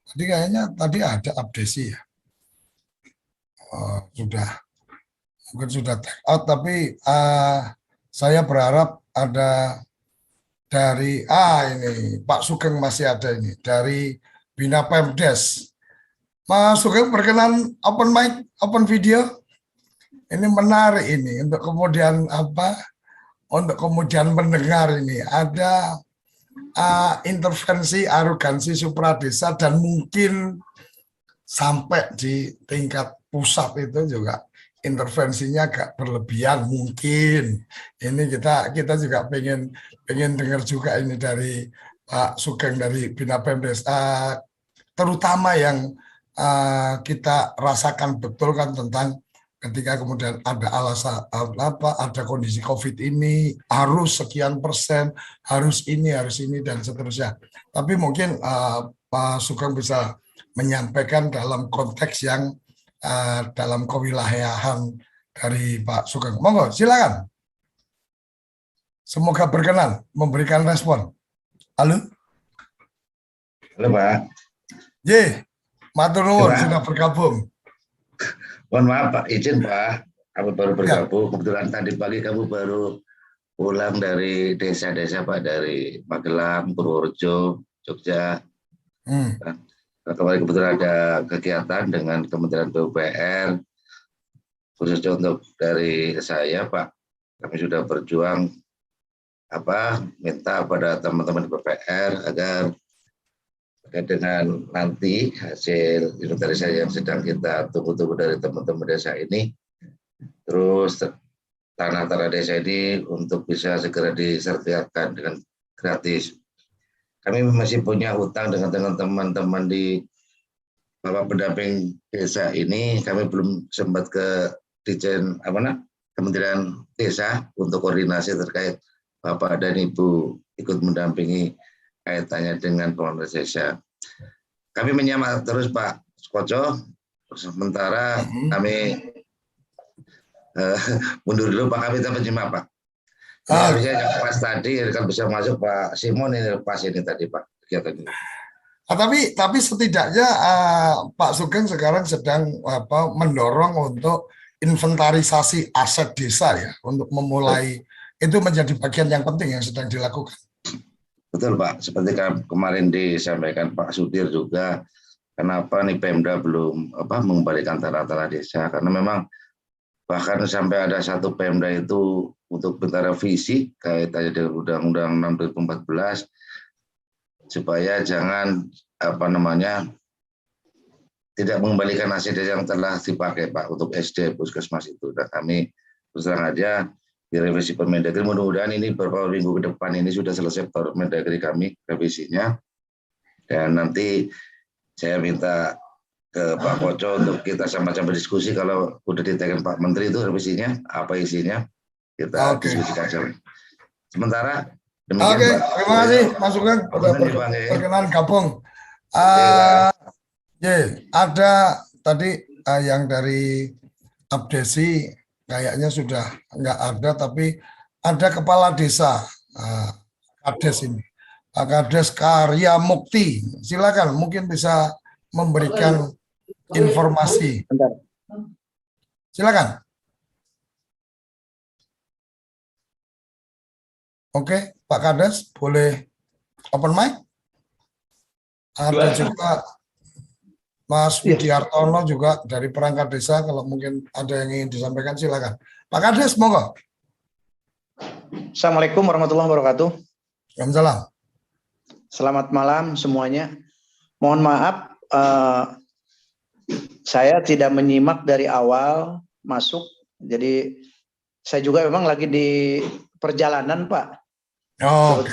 tadi kayaknya ada Abdesi ya. Mungkin sudah take out, tapi saya berharap ada dari ini Pak Sugeng masih ada ini dari Bina Pemdes. Mas Sugeng berkenan open mic, open video. Ini menarik ini untuk kemudian untuk kemudian mendengar ini ada intervensi arogansi supradesa dan mungkin sampai di tingkat pusat itu juga intervensinya agak berlebihan mungkin. Ini kita juga pengen dengar juga ini dari Pak Sugeng dari Bina Pemdes, terutama yang kita rasakan betul kan tentang ketika kemudian ada alasan ada kondisi COVID ini harus sekian persen, harus ini dan seterusnya. Tapi mungkin Pak Sugeng bisa menyampaikan dalam konteks yang dalam kewilayahan dari Pak Sugeng. Monggo, silakan. Semoga berkenan memberikan respon. Halo? Halo Pak. Matur nuwun sudah bergabung. Mohon maaf Pak, izin Pak, kamu baru bergabung. Kebetulan tadi pagi kamu baru pulang dari desa-desa Pak, dari Magelang, Purworejo, Jogja. Kemarin kebetulan ada kegiatan dengan Kementerian PUPR, khususnya untuk dari saya Pak, kami sudah berjuang minta pada teman-teman PUPR agar dengan nanti hasil inventarisasi yang sedang kita tunggu-tunggu dari teman-teman desa ini, terus tanah-tanah desa ini untuk bisa segera disertifikatkan dengan gratis. Kami masih punya hutang dengan teman-teman di Bapak pendamping desa ini. Kami belum sempat ke Dirjen Kementerian Desa untuk koordinasi terkait Bapak dan Ibu ikut mendampingi kaitannya dengan pengelolaan desa. Kami menyimak terus Pak Koco. Sementara kami mundur dulu Pak, kami menyimak Pak. Ah, Bisa yang pas tadi kan bisa masuk Pak Simon ini pas ini tadi Pak kegiatan ini. tapi setidaknya Pak Sugeng sekarang sedang mendorong untuk inventarisasi aset desa ya, untuk memulai itu menjadi bagian yang penting yang sedang dilakukan. Betul Pak, seperti kemarin disampaikan Pak Sudir juga, kenapa nih Pemda belum mengembalikan tanah-tanah desa, karena memang bahkan sampai ada satu Pemda itu untuk bentar revisi kaitannya dengan Undang-Undang 6 2014 supaya jangan tidak mengembalikan aset yang telah dipakai Pak untuk SD Puskesmas itu. Dan kami terus terang aja di revisi Permendagri, mudah-mudahan ini beberapa minggu ke depan ini sudah selesai Permendagri kami revisinya, dan nanti saya minta ke Pak Koco untuk kita sama-sama diskusi kalau udah ditekan Pak Menteri itu revisinya apa isinya, kita diskusikan. Sementara demikian Pak. Terima kasih Mas Sugeng sudah berkenan gabung. Ada tadi yang dari Abdesi kayaknya sudah nggak ada, tapi ada kepala desa Kades ini, Pak Kades Karya Mukti. Silakan, mungkin bisa memberikan informasi. Silakan. Oke, Pak Kades boleh open mic. Ada juga Mas Widiartono juga dari perangkat desa, kalau mungkin ada yang ingin disampaikan silakan. Pak Kades, monggo. Assalamualaikum warahmatullahi wabarakatuh. Waalaikumsalam. Selamat malam semuanya. Mohon maaf, saya tidak menyimak dari awal masuk, jadi saya juga memang lagi di perjalanan, Pak. Oh.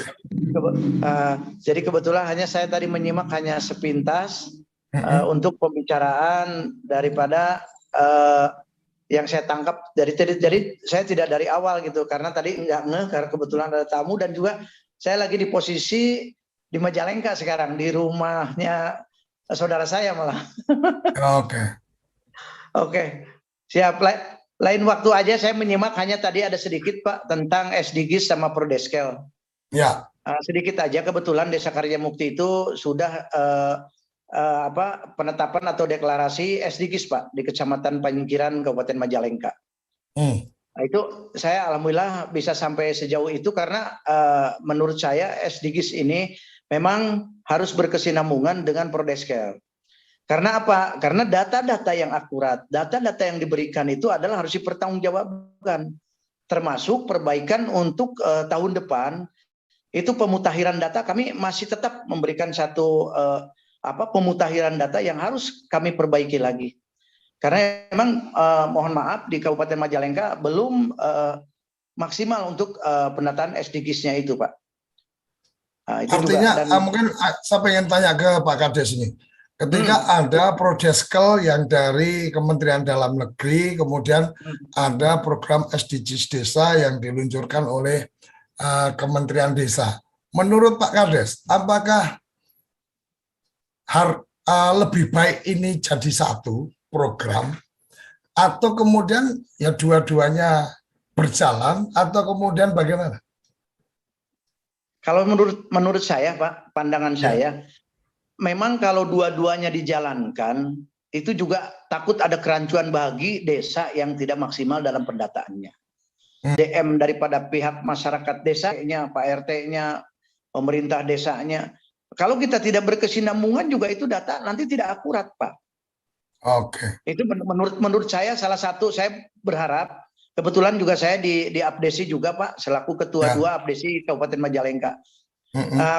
Jadi kebetulan hanya saya tadi menyimak hanya sepintas untuk pembicaraan daripada yang saya tangkap jadi saya tidak dari awal gitu, karena tadi nggak ngeh karena kebetulan ada tamu, dan juga saya lagi di posisi di Majalengka sekarang, di rumahnya saudara saya malah. Oke. Siap. Lain waktu aja saya menyimak, hanya tadi ada sedikit Pak tentang SDGs sama Prodeskel. Ya. Sedikit aja, kebetulan Desa Karya Mukti itu sudah penetapan atau deklarasi SDGs Pak di Kecamatan Panyingkiran Kabupaten Majalengka. Nah, itu saya alhamdulillah bisa sampai sejauh itu karena menurut saya SDGs ini memang harus berkesinambungan dengan Prodeskel. Karena apa? Karena data-data yang akurat, data-data yang diberikan itu adalah harus dipertanggungjawabkan. Termasuk perbaikan untuk tahun depan, itu pemutahiran data kami masih tetap memberikan satu pemutahiran data yang harus kami perbaiki lagi. Karena memang mohon maaf di Kabupaten Majalengka belum maksimal untuk penataan SDGs-nya itu, Pak. Itu artinya juga, mungkin saya pengen tanya ke Pak Kades ini. Ketika ada Prodeskel yang dari Kementerian Dalam Negeri, kemudian ada program SDGs Desa yang diluncurkan oleh Kementerian Desa. Menurut Pak Kades, apakah lebih baik ini jadi satu program, atau kemudian ya dua-duanya berjalan, atau kemudian bagaimana? Kalau menurut saya, Pak, pandangan saya, memang kalau dua-duanya dijalankan, itu juga takut ada kerancuan bagi desa yang tidak maksimal dalam pendataannya. DM daripada pihak masyarakat desanya, Pak RT-nya, pemerintah desanya. Kalau kita tidak berkesinambungan juga itu data nanti tidak akurat, Pak. Oke. Itu menurut saya salah satu, saya berharap, kebetulan juga saya di Abdesi juga Pak, selaku ketua 2 Abdesi Kabupaten Majalengka.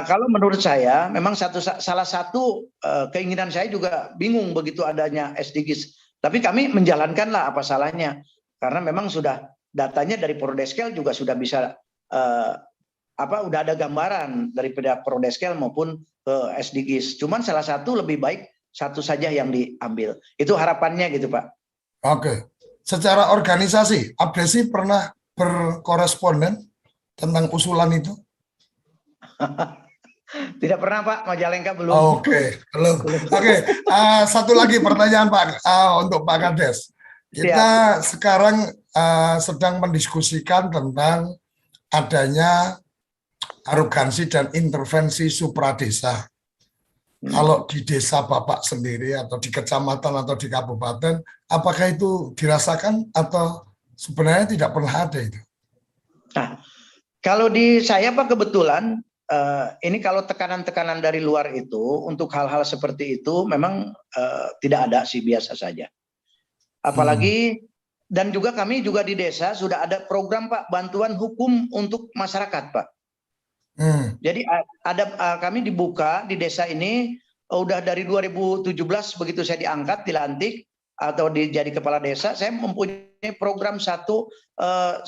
Kalau menurut saya, memang salah satu keinginan saya juga bingung begitu adanya SDGs. Tapi kami menjalankanlah, apa salahnya? Karena memang sudah datanya dari Prodeskel juga sudah bisa udah ada gambaran daripada Prodeskel maupun SDGs. Cuman salah satu lebih baik satu saja yang diambil. Itu harapannya gitu, Pak. Oke. Secara organisasi, Abdesi pernah berkoresponden tentang usulan itu? Tidak pernah, Pak. Majalengka belum. Oke, belum. Oke, satu lagi pertanyaan Pak untuk Pak Kades. Kita sekarang sedang mendiskusikan tentang adanya arogansi dan intervensi supradesa. Kalau di desa Bapak sendiri atau di kecamatan atau di kabupaten, apakah itu dirasakan atau sebenarnya tidak pernah ada itu? Nah, kalau di saya Pak kebetulan ini kalau tekanan-tekanan dari luar itu untuk hal-hal seperti itu memang tidak ada sih, biasa saja. Apalagi dan juga kami juga di desa sudah ada program Pak bantuan hukum untuk masyarakat Pak. Jadi ada kami dibuka di desa ini udah dari 2017 begitu saya dilantik atau jadi kepala desa, saya mempunyai program satu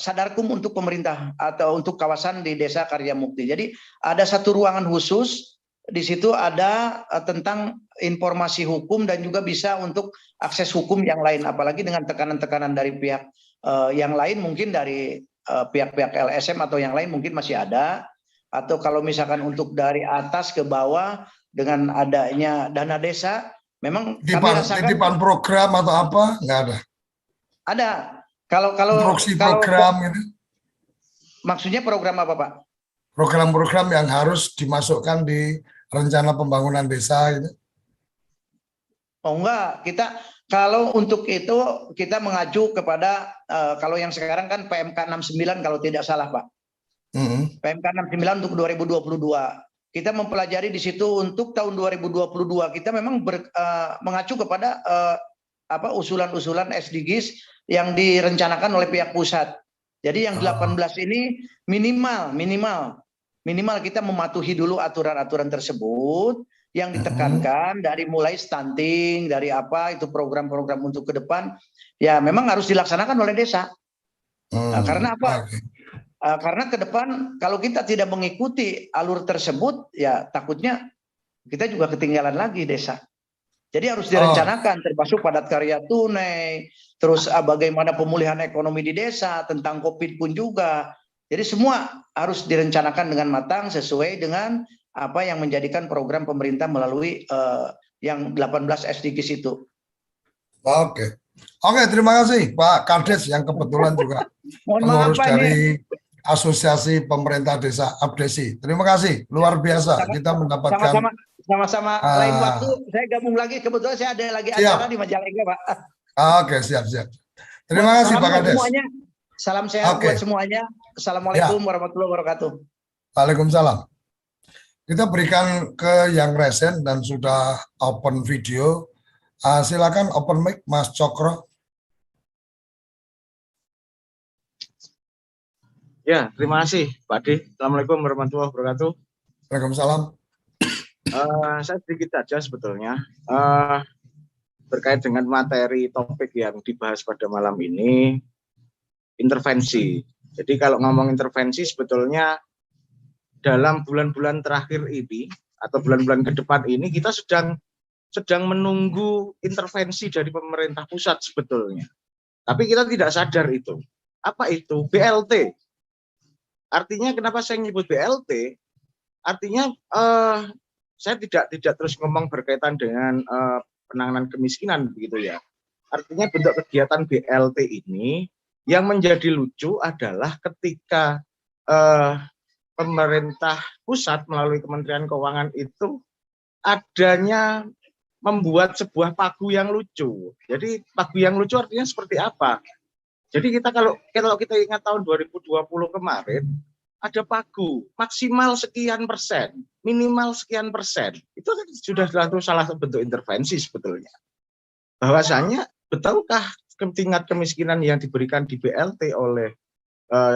Sadarkum untuk pemerintah atau untuk kawasan di Desa Karya Mukti. Jadi ada satu ruangan khusus di situ ada tentang informasi hukum dan juga bisa untuk akses hukum yang lain, apalagi dengan tekanan-tekanan dari pihak yang lain, mungkin dari pihak-pihak LSM atau yang lain mungkin masih ada. Atau kalau misalkan untuk dari atas ke bawah dengan adanya dana desa, memang kami rasakan titipan program atau apa nggak ada? Ada. Kalau program gitu. Maksudnya program apa Pak? Program-program yang harus dimasukkan di rencana pembangunan desa gitu. Oh enggak, kita kalau untuk itu kita mengacu kepada kalau yang sekarang kan PMK 69 kalau tidak salah Pak. PMK 69 untuk 2022. Kita mempelajari di situ untuk tahun 2022 kita memang mengacu kepada usulan-usulan SDGs yang direncanakan oleh pihak pusat. Jadi yang 18 ini minimal kita mematuhi dulu aturan-aturan tersebut yang ditekankan dari mulai stunting, dari apa itu program-program untuk ke depan ya memang harus dilaksanakan oleh desa. Nah, karena apa? Karena ke depan kalau kita tidak mengikuti alur tersebut ya takutnya kita juga ketinggalan lagi desa. Jadi harus direncanakan termasuk padat karya tunai, terus bagaimana pemulihan ekonomi di desa, tentang Covid pun juga. Jadi semua harus direncanakan dengan matang sesuai dengan apa yang menjadikan program pemerintah melalui yang 18 SDGs itu. Oke, terima kasih Pak Kades yang kebetulan juga pengurus dari Asosiasi Pemerintah Desa Abdesi. Terima kasih, luar biasa kita mendapatkan. Sama-sama lain waktu saya gabung lagi, kebetulan saya ada lagi acara di Majalengka Pak. Oke, siap. Terima kasih Pak Kades. Semuanya. Salam sehat buat semuanya. Assalamualaikum warahmatullahi wabarakatuh. Waalaikumsalam. Kita berikan ke yang resen dan sudah open video. Silakan open mic Mas Cokro. Ya, terima kasih Pak Ade. Assalamualaikum warahmatullahi wabarakatuh. Waalaikumsalam. Saya sedikit saja sebetulnya terkait dengan materi topik yang dibahas pada malam ini, intervensi. Jadi kalau ngomong intervensi sebetulnya dalam bulan-bulan terakhir ini atau bulan-bulan ke depan ini kita sedang menunggu intervensi dari pemerintah pusat sebetulnya. Tapi kita tidak sadar itu. Apa itu? BLT. Artinya kenapa saya menyebut BLT? Artinya saya tidak terus ngomong berkaitan dengan penanganan kemiskinan begitu ya. Artinya bentuk kegiatan BLT ini yang menjadi lucu adalah ketika pemerintah pusat melalui Kementerian Keuangan itu adanya membuat sebuah pagu yang lucu. Jadi pagu yang lucu artinya seperti apa? Jadi kalau kita ingat tahun 2020 kemarin ada pagu maksimal sekian persen, minimal sekian persen. Itu sudah salah satu bentuk intervensi sebetulnya. Bahwasanya betulkah tingkat kemiskinan yang diberikan di BLT oleh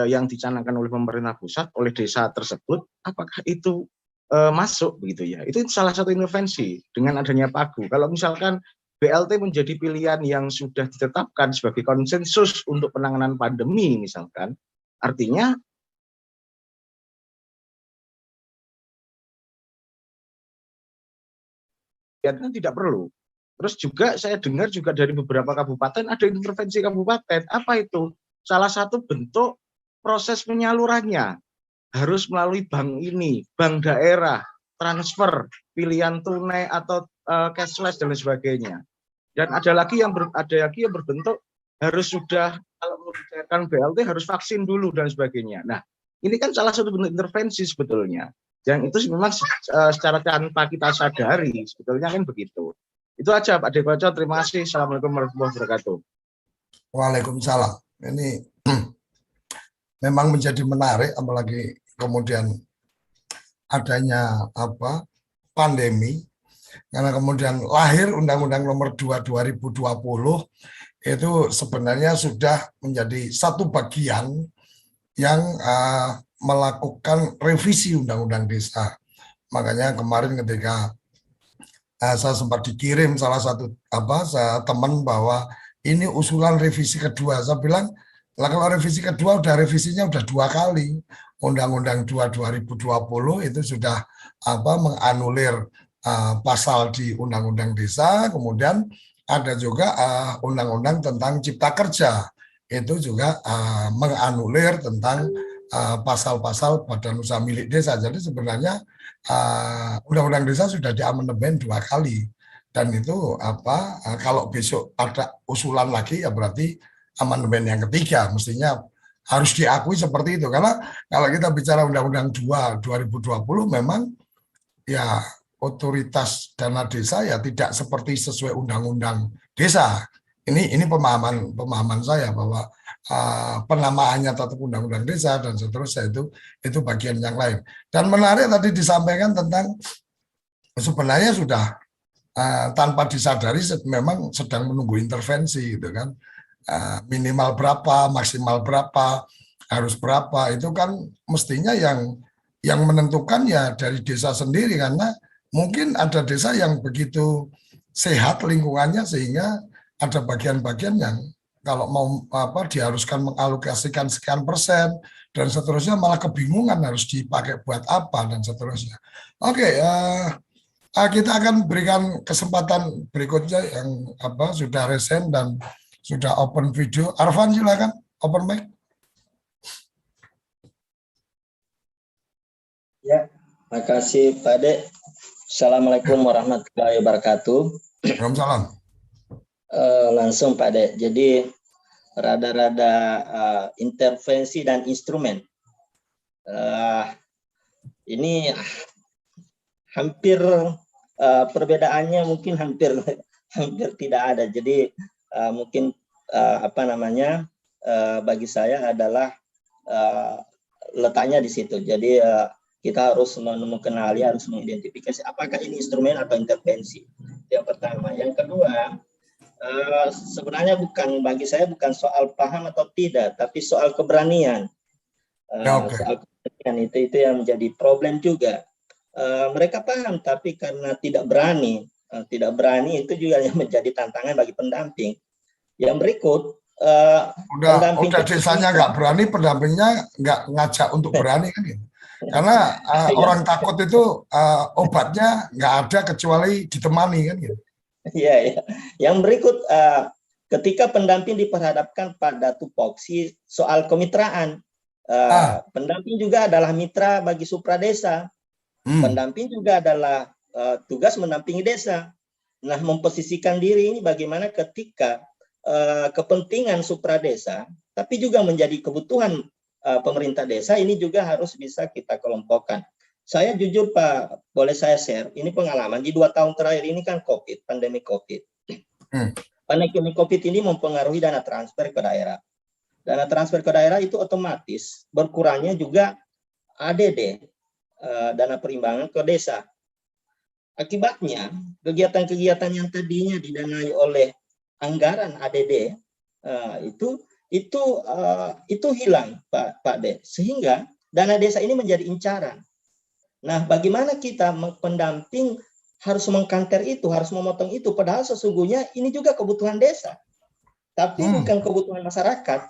yang dicanangkan oleh pemerintah pusat oleh desa tersebut, apakah itu masuk begitu ya? Itu salah satu intervensi dengan adanya pagu. Kalau misalkan BLT menjadi pilihan yang sudah ditetapkan sebagai konsensus untuk penanganan pandemi misalkan, artinya tidak perlu. Terus juga saya dengar juga dari beberapa kabupaten ada intervensi kabupaten. Apa itu? Salah satu bentuk proses penyalurannya harus melalui bank ini, bank daerah, transfer, pilihan tunai atau cashless dan lain sebagainya. Dan ada lagi yang berbentuk harus sudah kalau mau dicairkan BLT harus vaksin dulu dan sebagainya. Nah, Ini kan salah satu bentuk intervensi sebetulnya. Yang itu memang secara tanpa kita sadari, sebetulnya kan begitu. Itu aja Pak Dekoco, terima kasih. Assalamualaikum warahmatullahi wabarakatuh. Waalaikumsalam. Ini memang menjadi menarik, apalagi kemudian adanya pandemi, karena kemudian lahir Undang-Undang Nomor 2 2020 itu sebenarnya sudah menjadi satu bagian yang melakukan revisi Undang-Undang Desa. Makanya kemarin ketika saya sempat dikirim salah satu teman bahwa ini usulan revisi kedua, saya bilang, lah kalau revisi kedua revisinya udah 2 kali. Undang-Undang 2 2020 itu sudah menganulir pasal di Undang-Undang Desa, kemudian ada juga Undang-Undang tentang Cipta Kerja, itu juga menganulir tentang pasal-pasal badan usaha milik desa. Jadi sebenarnya Undang-Undang Desa sudah diamandemen 2 kali, dan itu kalau besok ada usulan lagi ya berarti amandemen yang ketiga, mestinya harus diakui seperti itu. Karena kalau kita bicara Undang-Undang 2 2020 memang ya otoritas dana desa ya tidak seperti sesuai Undang-Undang Desa. Ini pemahaman saya bahwa penamaannya tetap Undang-Undang Desa dan seterusnya, itu bagian yang lain. Dan menarik tadi disampaikan tentang sebenarnya sudah tanpa disadari memang sedang menunggu intervensi gitu kan. Minimal berapa, maksimal berapa, harus berapa, itu kan mestinya yang menentukan ya dari desa sendiri, karena mungkin ada desa yang begitu sehat lingkungannya sehingga ada bagian-bagian yang kalau mau diharuskan mengalokasikan sekian persen dan seterusnya malah kebingungan harus dipakai buat apa dan seterusnya. Oke, kita akan berikan kesempatan berikutnya yang sudah resen dan sudah open video. Arfan silakan open mic. Ya, makasih Pak Dek. Assalamualaikum warahmatullahi wabarakatuh. Waalaikumsalam. Langsung Pak Dek. Jadi rada-rada intervensi dan instrumen. Ini hampir perbedaannya mungkin hampir tidak ada. Jadi mungkin bagi saya adalah letaknya di situ. Jadi kita harus mengenali, harus mengidentifikasi apakah ini instrumen atau intervensi. Yang pertama. Yang kedua, sebenarnya bagi saya bukan soal paham atau tidak, tapi soal keberanian. Soal keberanian itu yang menjadi problem juga. Mereka paham, tapi karena tidak berani itu juga yang menjadi tantangan bagi pendamping. Yang berikut, udah desanya nggak berani, pendampingnya nggak ngajak untuk berani kan gitu. Karena orang takut itu obatnya nggak ada kecuali ditemani kan gitu. Iya. Yang berikut, ketika pendamping diperhadapkan pada tupoksi soal kemitraan, pendamping juga adalah mitra bagi supradesa. Pendamping juga adalah tugas mendampingi desa. Nah, memposisikan diri ini bagaimana ketika kepentingan supradesa, tapi juga menjadi kebutuhan pemerintah desa, ini juga harus bisa kita kelompokkan. Saya jujur Pak, boleh saya share, ini pengalaman di 2 tahun terakhir ini kan pandemi COVID. Pandemi COVID ini mempengaruhi dana transfer ke daerah. Dana transfer ke daerah itu otomatis berkurangnya juga ADD, dana perimbangan ke desa. Akibatnya, kegiatan-kegiatan yang tadinya didanai oleh anggaran ADD itu hilang Pak De, sehingga dana desa ini menjadi incaran. Nah, bagaimana kita pendamping harus mengkanter itu, harus memotong itu, padahal sesungguhnya ini juga kebutuhan desa, tapi bukan kebutuhan masyarakat.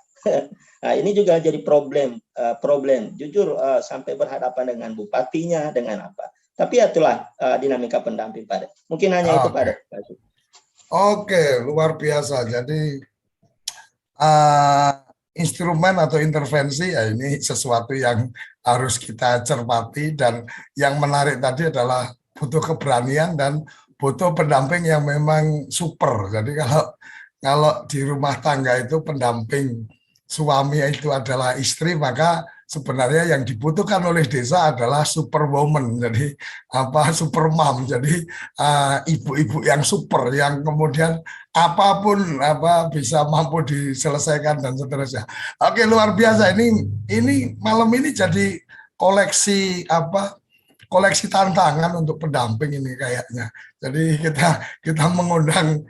Nah, ini juga jadi problem. Jujur sampai berhadapan dengan bupatinya, dengan apa. Tapi itulah dinamika pendamping Pak De. Mungkin hanya itu Pak De. Oke, luar biasa. Jadi instrumen atau intervensi ya ini sesuatu yang harus kita cermati, dan yang menarik tadi adalah butuh keberanian dan butuh pendamping yang memang super. Jadi kalau di rumah tangga itu pendamping suami itu adalah istri, maka sebenarnya yang dibutuhkan oleh desa adalah superwoman, jadi supermom, jadi ibu-ibu yang super, yang kemudian apapun bisa mampu diselesaikan dan seterusnya. Oke, luar biasa. Ini malam ini jadi koleksi koleksi tantangan untuk pendamping ini kayaknya. Jadi kita mengundang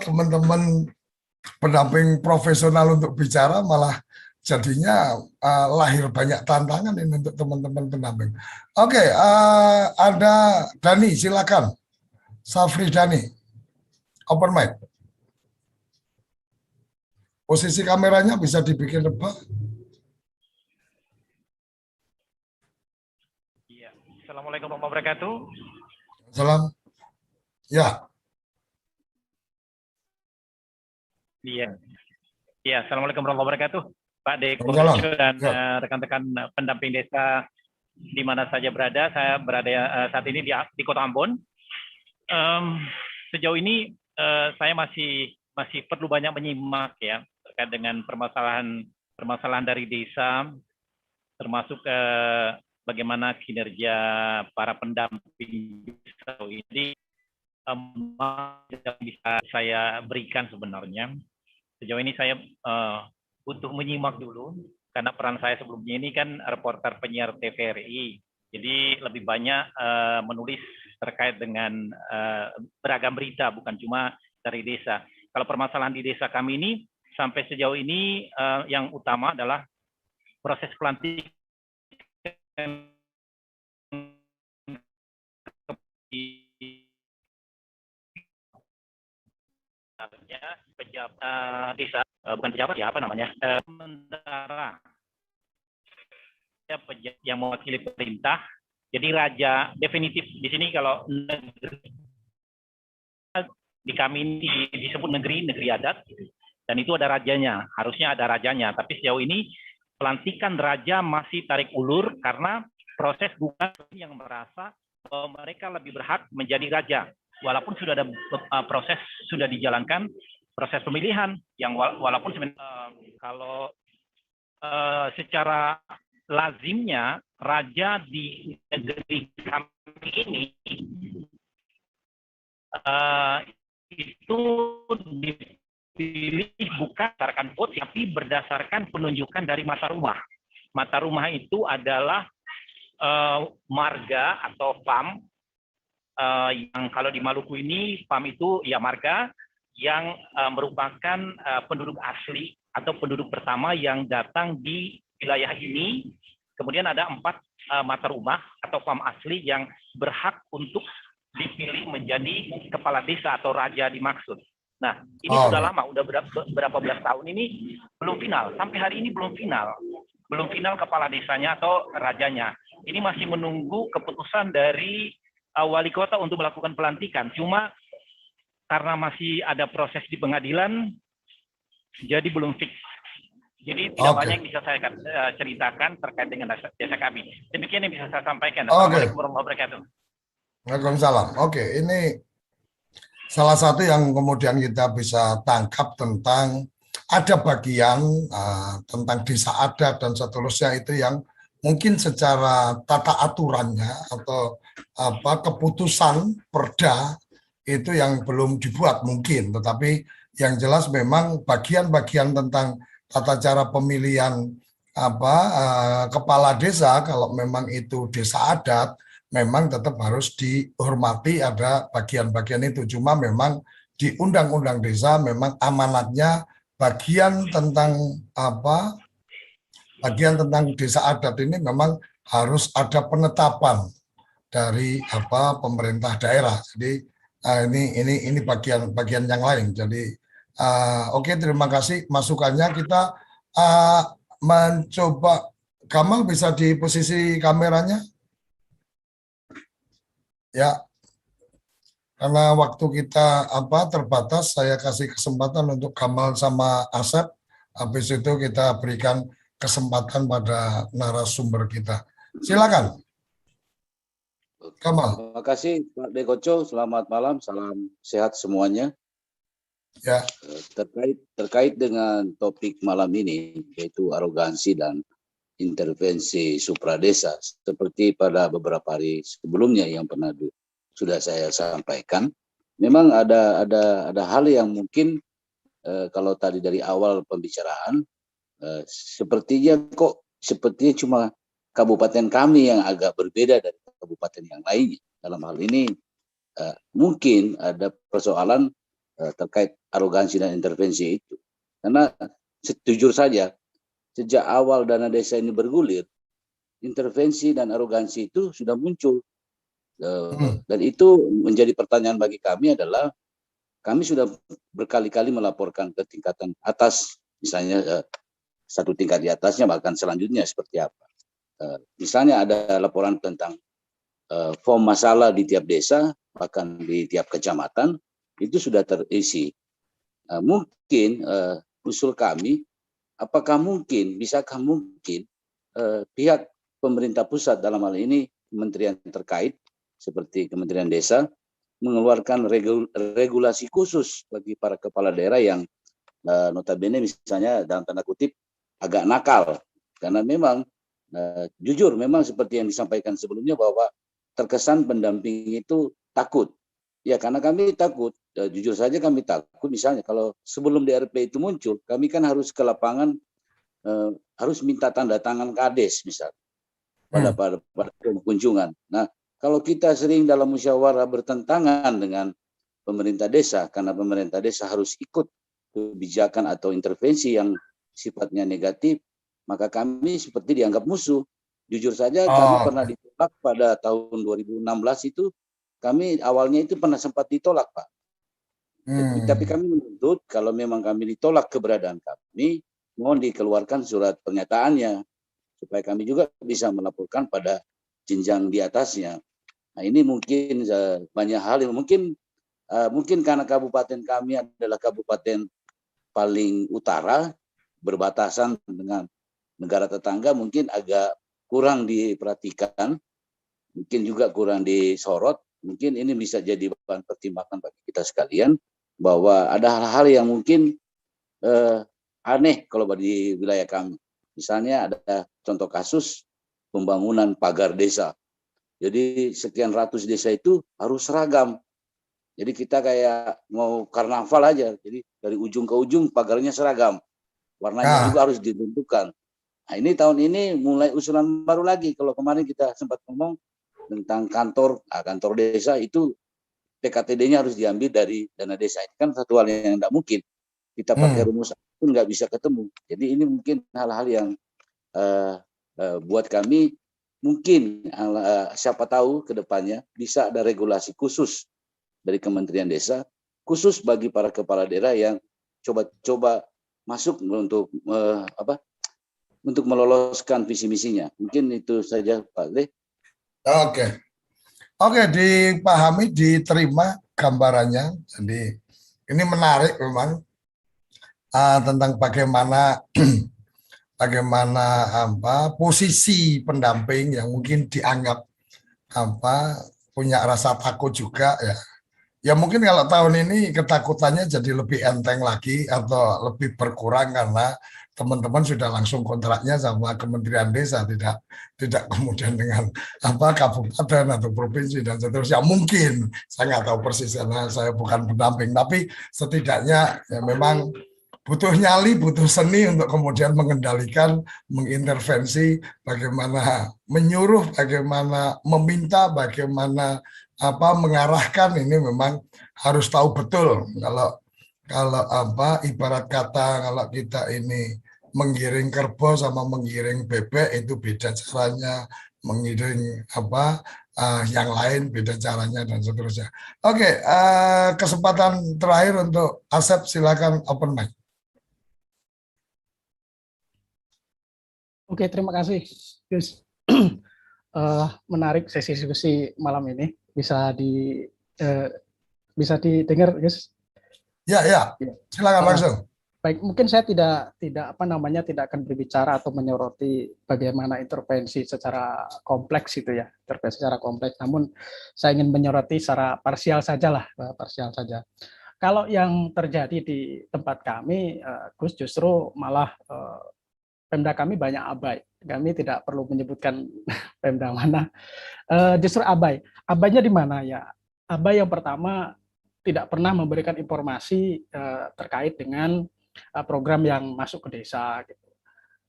teman-teman pendamping profesional untuk bicara, malah jadinya lahir banyak tantangan ini untuk teman-teman pendamping. Oke, ada Dani, silakan. Safri Dani, open mic. Posisi kameranya bisa dibikin rebah. Iya. Assalamualaikum warahmatullahi wabarakatuh. Salam. Ya. Iya. Ya, assalamualaikum warahmatullahi wabarakatuh. Pak Deko dan rekan-rekan pendamping desa di mana saja berada. Saya berada saat ini di Kota Ambon. Sejauh ini saya masih perlu banyak menyimak ya terkait dengan permasalahan dari desa, termasuk bagaimana kinerja para pendamping desa ini bisa saya berikan sebenarnya. Sejauh ini saya butuh menyimak dulu, karena peran saya sebelumnya ini kan reporter penyiar TVRI. Jadi lebih banyak menulis terkait dengan beragam berita, bukan cuma dari desa. Kalau permasalahan di desa kami ini, sampai sejauh ini yang utama adalah proses pelantikan pejabat desa, bukan pejabat ya, apa namanya, sementara yang mewakili pemerintah. Jadi raja definitif di sini, kalau negeri di kami ini disebut negeri adat, dan itu ada rajanya, harusnya ada rajanya. Tapi sejauh ini pelantikan raja masih tarik ulur karena proses bukan yang merasa bahwa mereka lebih berhak menjadi raja. Walaupun sudah ada proses, sudah dijalankan proses pemilihan yang walaupun kalau secara lazimnya raja di negeri kami ini itu dipilih bukan berdasarkan vote, tapi berdasarkan penunjukan dari mata rumah. Mata rumah itu adalah marga atau PAM. Yang kalau di Maluku ini PAM itu ya marga yang merupakan penduduk asli atau penduduk pertama yang datang di wilayah ini. Kemudian ada 4 mata rumah atau PAM asli yang berhak untuk dipilih menjadi kepala desa atau raja dimaksud. Nah, ini sudah lama, udah berapa belas tahun ini belum final. Sampai hari ini belum final. Belum final kepala desanya atau rajanya. Ini masih menunggu keputusan dari wali kota untuk melakukan pelantikan. Cuma karena masih ada proses di pengadilan, jadi belum fix. Jadi tidak banyak yang bisa saya ceritakan terkait dengan desa kami. Demikian yang bisa saya sampaikan. Assalamualaikum warahmatullahi wabarakatuh. Waalaikumsalam. Oke, ini salah satu yang kemudian kita bisa tangkap tentang ada bagian tentang desa adat dan seterusnya itu yang mungkin secara tata aturannya atau keputusan perda itu yang belum dibuat mungkin, tetapi yang jelas memang bagian-bagian tentang tata cara pemilihan kepala desa, kalau memang itu desa adat memang tetap harus dihormati, ada bagian-bagian itu. Cuma memang di undang-undang desa memang amanatnya bagian tentang bagian tentang desa adat ini memang harus ada penetapan dari pemerintah daerah. Jadi ini bagian yang lain. Jadi oke, terima kasih masukannya. Kita mencoba, Kamal bisa di posisi kameranya ya, karena waktu kita terbatas. Saya kasih kesempatan untuk Kamal sama Asep, habis itu kita berikan kesempatan pada narasumber kita. Silakan, Kamal. Terima kasih Pak Dekoco. Selamat malam, salam sehat semuanya. Ya. Terkait dengan topik malam ini, yaitu arogansi dan intervensi supradesa seperti pada beberapa hari sebelumnya yang pernah sudah saya sampaikan. Memang ada hal yang mungkin kalau tadi dari awal pembicaraan sepertinya cuma kabupaten kami yang agak berbeda dari kabupaten yang lainnya. Dalam hal ini mungkin ada persoalan terkait arogansi dan intervensi itu. Karena jujur saja, sejak awal dana desa ini bergulir, intervensi dan arogansi itu sudah muncul. Dan itu menjadi pertanyaan bagi kami adalah, kami sudah berkali-kali melaporkan ke tingkatan atas, misalnya satu tingkat di atasnya, bahkan selanjutnya seperti apa. Misalnya ada laporan tentang form masalah di tiap desa, bahkan di tiap kecamatan, itu sudah terisi. Mungkin usul kami, bisakah mungkin pihak pemerintah pusat dalam hal ini kementerian terkait seperti Kementerian Desa mengeluarkan regulasi khusus bagi para kepala daerah yang notabene misalnya dalam tanda kutip agak nakal, karena memang jujur memang seperti yang disampaikan sebelumnya bahwa terkesan pendamping itu takut. Ya, karena kami takut, jujur saja kami takut, misalnya kalau sebelum DRP itu muncul, kami kan harus ke lapangan, harus minta tanda tangan Kades misalnya pada kunjungan. Nah, kalau kita sering dalam musyawarah bertentangan dengan pemerintah desa, karena pemerintah desa harus ikut kebijakan atau intervensi yang sifatnya negatif, maka kami seperti dianggap musuh. Jujur saja kami pernah ditolak pada tahun 2016 itu, kami awalnya itu pernah sempat ditolak, Pak. Tapi kami menuntut kalau memang kami ditolak keberadaan kami, mohon dikeluarkan surat pernyataannya, supaya kami juga bisa melaporkan pada jenjang di atasnya. Nah, ini mungkin banyak hal yang mungkin karena kabupaten kami adalah kabupaten paling utara, berbatasan dengan negara tetangga, mungkin agak kurang diperhatikan, mungkin juga kurang disorot. Mungkin ini bisa jadi bahan pertimbangan bagi kita sekalian, bahwa ada hal-hal yang mungkin aneh kalau di wilayah kami. Misalnya ada contoh kasus pembangunan pagar desa. Jadi sekian ratus desa itu harus seragam. Jadi kita kayak mau karnaval aja. Jadi dari ujung ke ujung pagarnya seragam. Warnanya juga harus ditentukan. Nah, ini tahun ini mulai usulan baru lagi. Kalau kemarin kita sempat ngomong tentang kantor desa itu PKTD-nya harus diambil dari dana desa. Itu kan satu hal yang tidak mungkin. Kita pakai rumus pun nggak bisa ketemu. Jadi ini mungkin hal-hal yang buat kami mungkin siapa tahu ke depannya bisa ada regulasi khusus dari Kementerian Desa khusus bagi para kepala daerah yang coba masuk untuk meloloskan visi misinya. Mungkin itu saja, Pak Le. Oke, dipahami, diterima gambarannya. Jadi ini menarik memang tentang bagaimana posisi pendamping yang mungkin dianggap punya rasa takut juga ya. Ya mungkin kalau tahun ini ketakutannya jadi lebih enteng lagi atau lebih berkurang karena teman-teman sudah langsung kontraknya sama Kementerian Desa, tidak kemudian dengan kabupaten atau provinsi dan seterusnya. Mungkin saya nggak tahu persis karena saya bukan pendamping, tapi setidaknya ya memang butuh nyali, butuh seni untuk kemudian mengendalikan, mengintervensi, bagaimana menyuruh, bagaimana meminta, bagaimana mengarahkan. Ini memang harus tahu betul. Kalau ibarat kata kalau kita ini menggiring kerbau sama menggiring bebek itu beda caranya, mengiring yang lain beda caranya dan seterusnya. Oke, kesempatan terakhir untuk Asep, silakan open mic. Oke, terima kasih, Gus. Menarik sesi diskusi malam ini. Bisa didengar, Gus? Ya. Silakan langsung. Baik, mungkin saya tidak akan berbicara atau menyoroti bagaimana intervensi secara kompleks itu ya, intervensi secara kompleks. Namun saya ingin menyoroti secara parsial saja. Kalau yang terjadi di tempat kami, Gus, justru malah Pemda kami banyak abai kami tidak perlu menyebutkan Pemda mana. Justru abai. Abainya di mana ya? Abai yang pertama tidak pernah memberikan informasi terkait dengan program yang masuk ke desa gitu.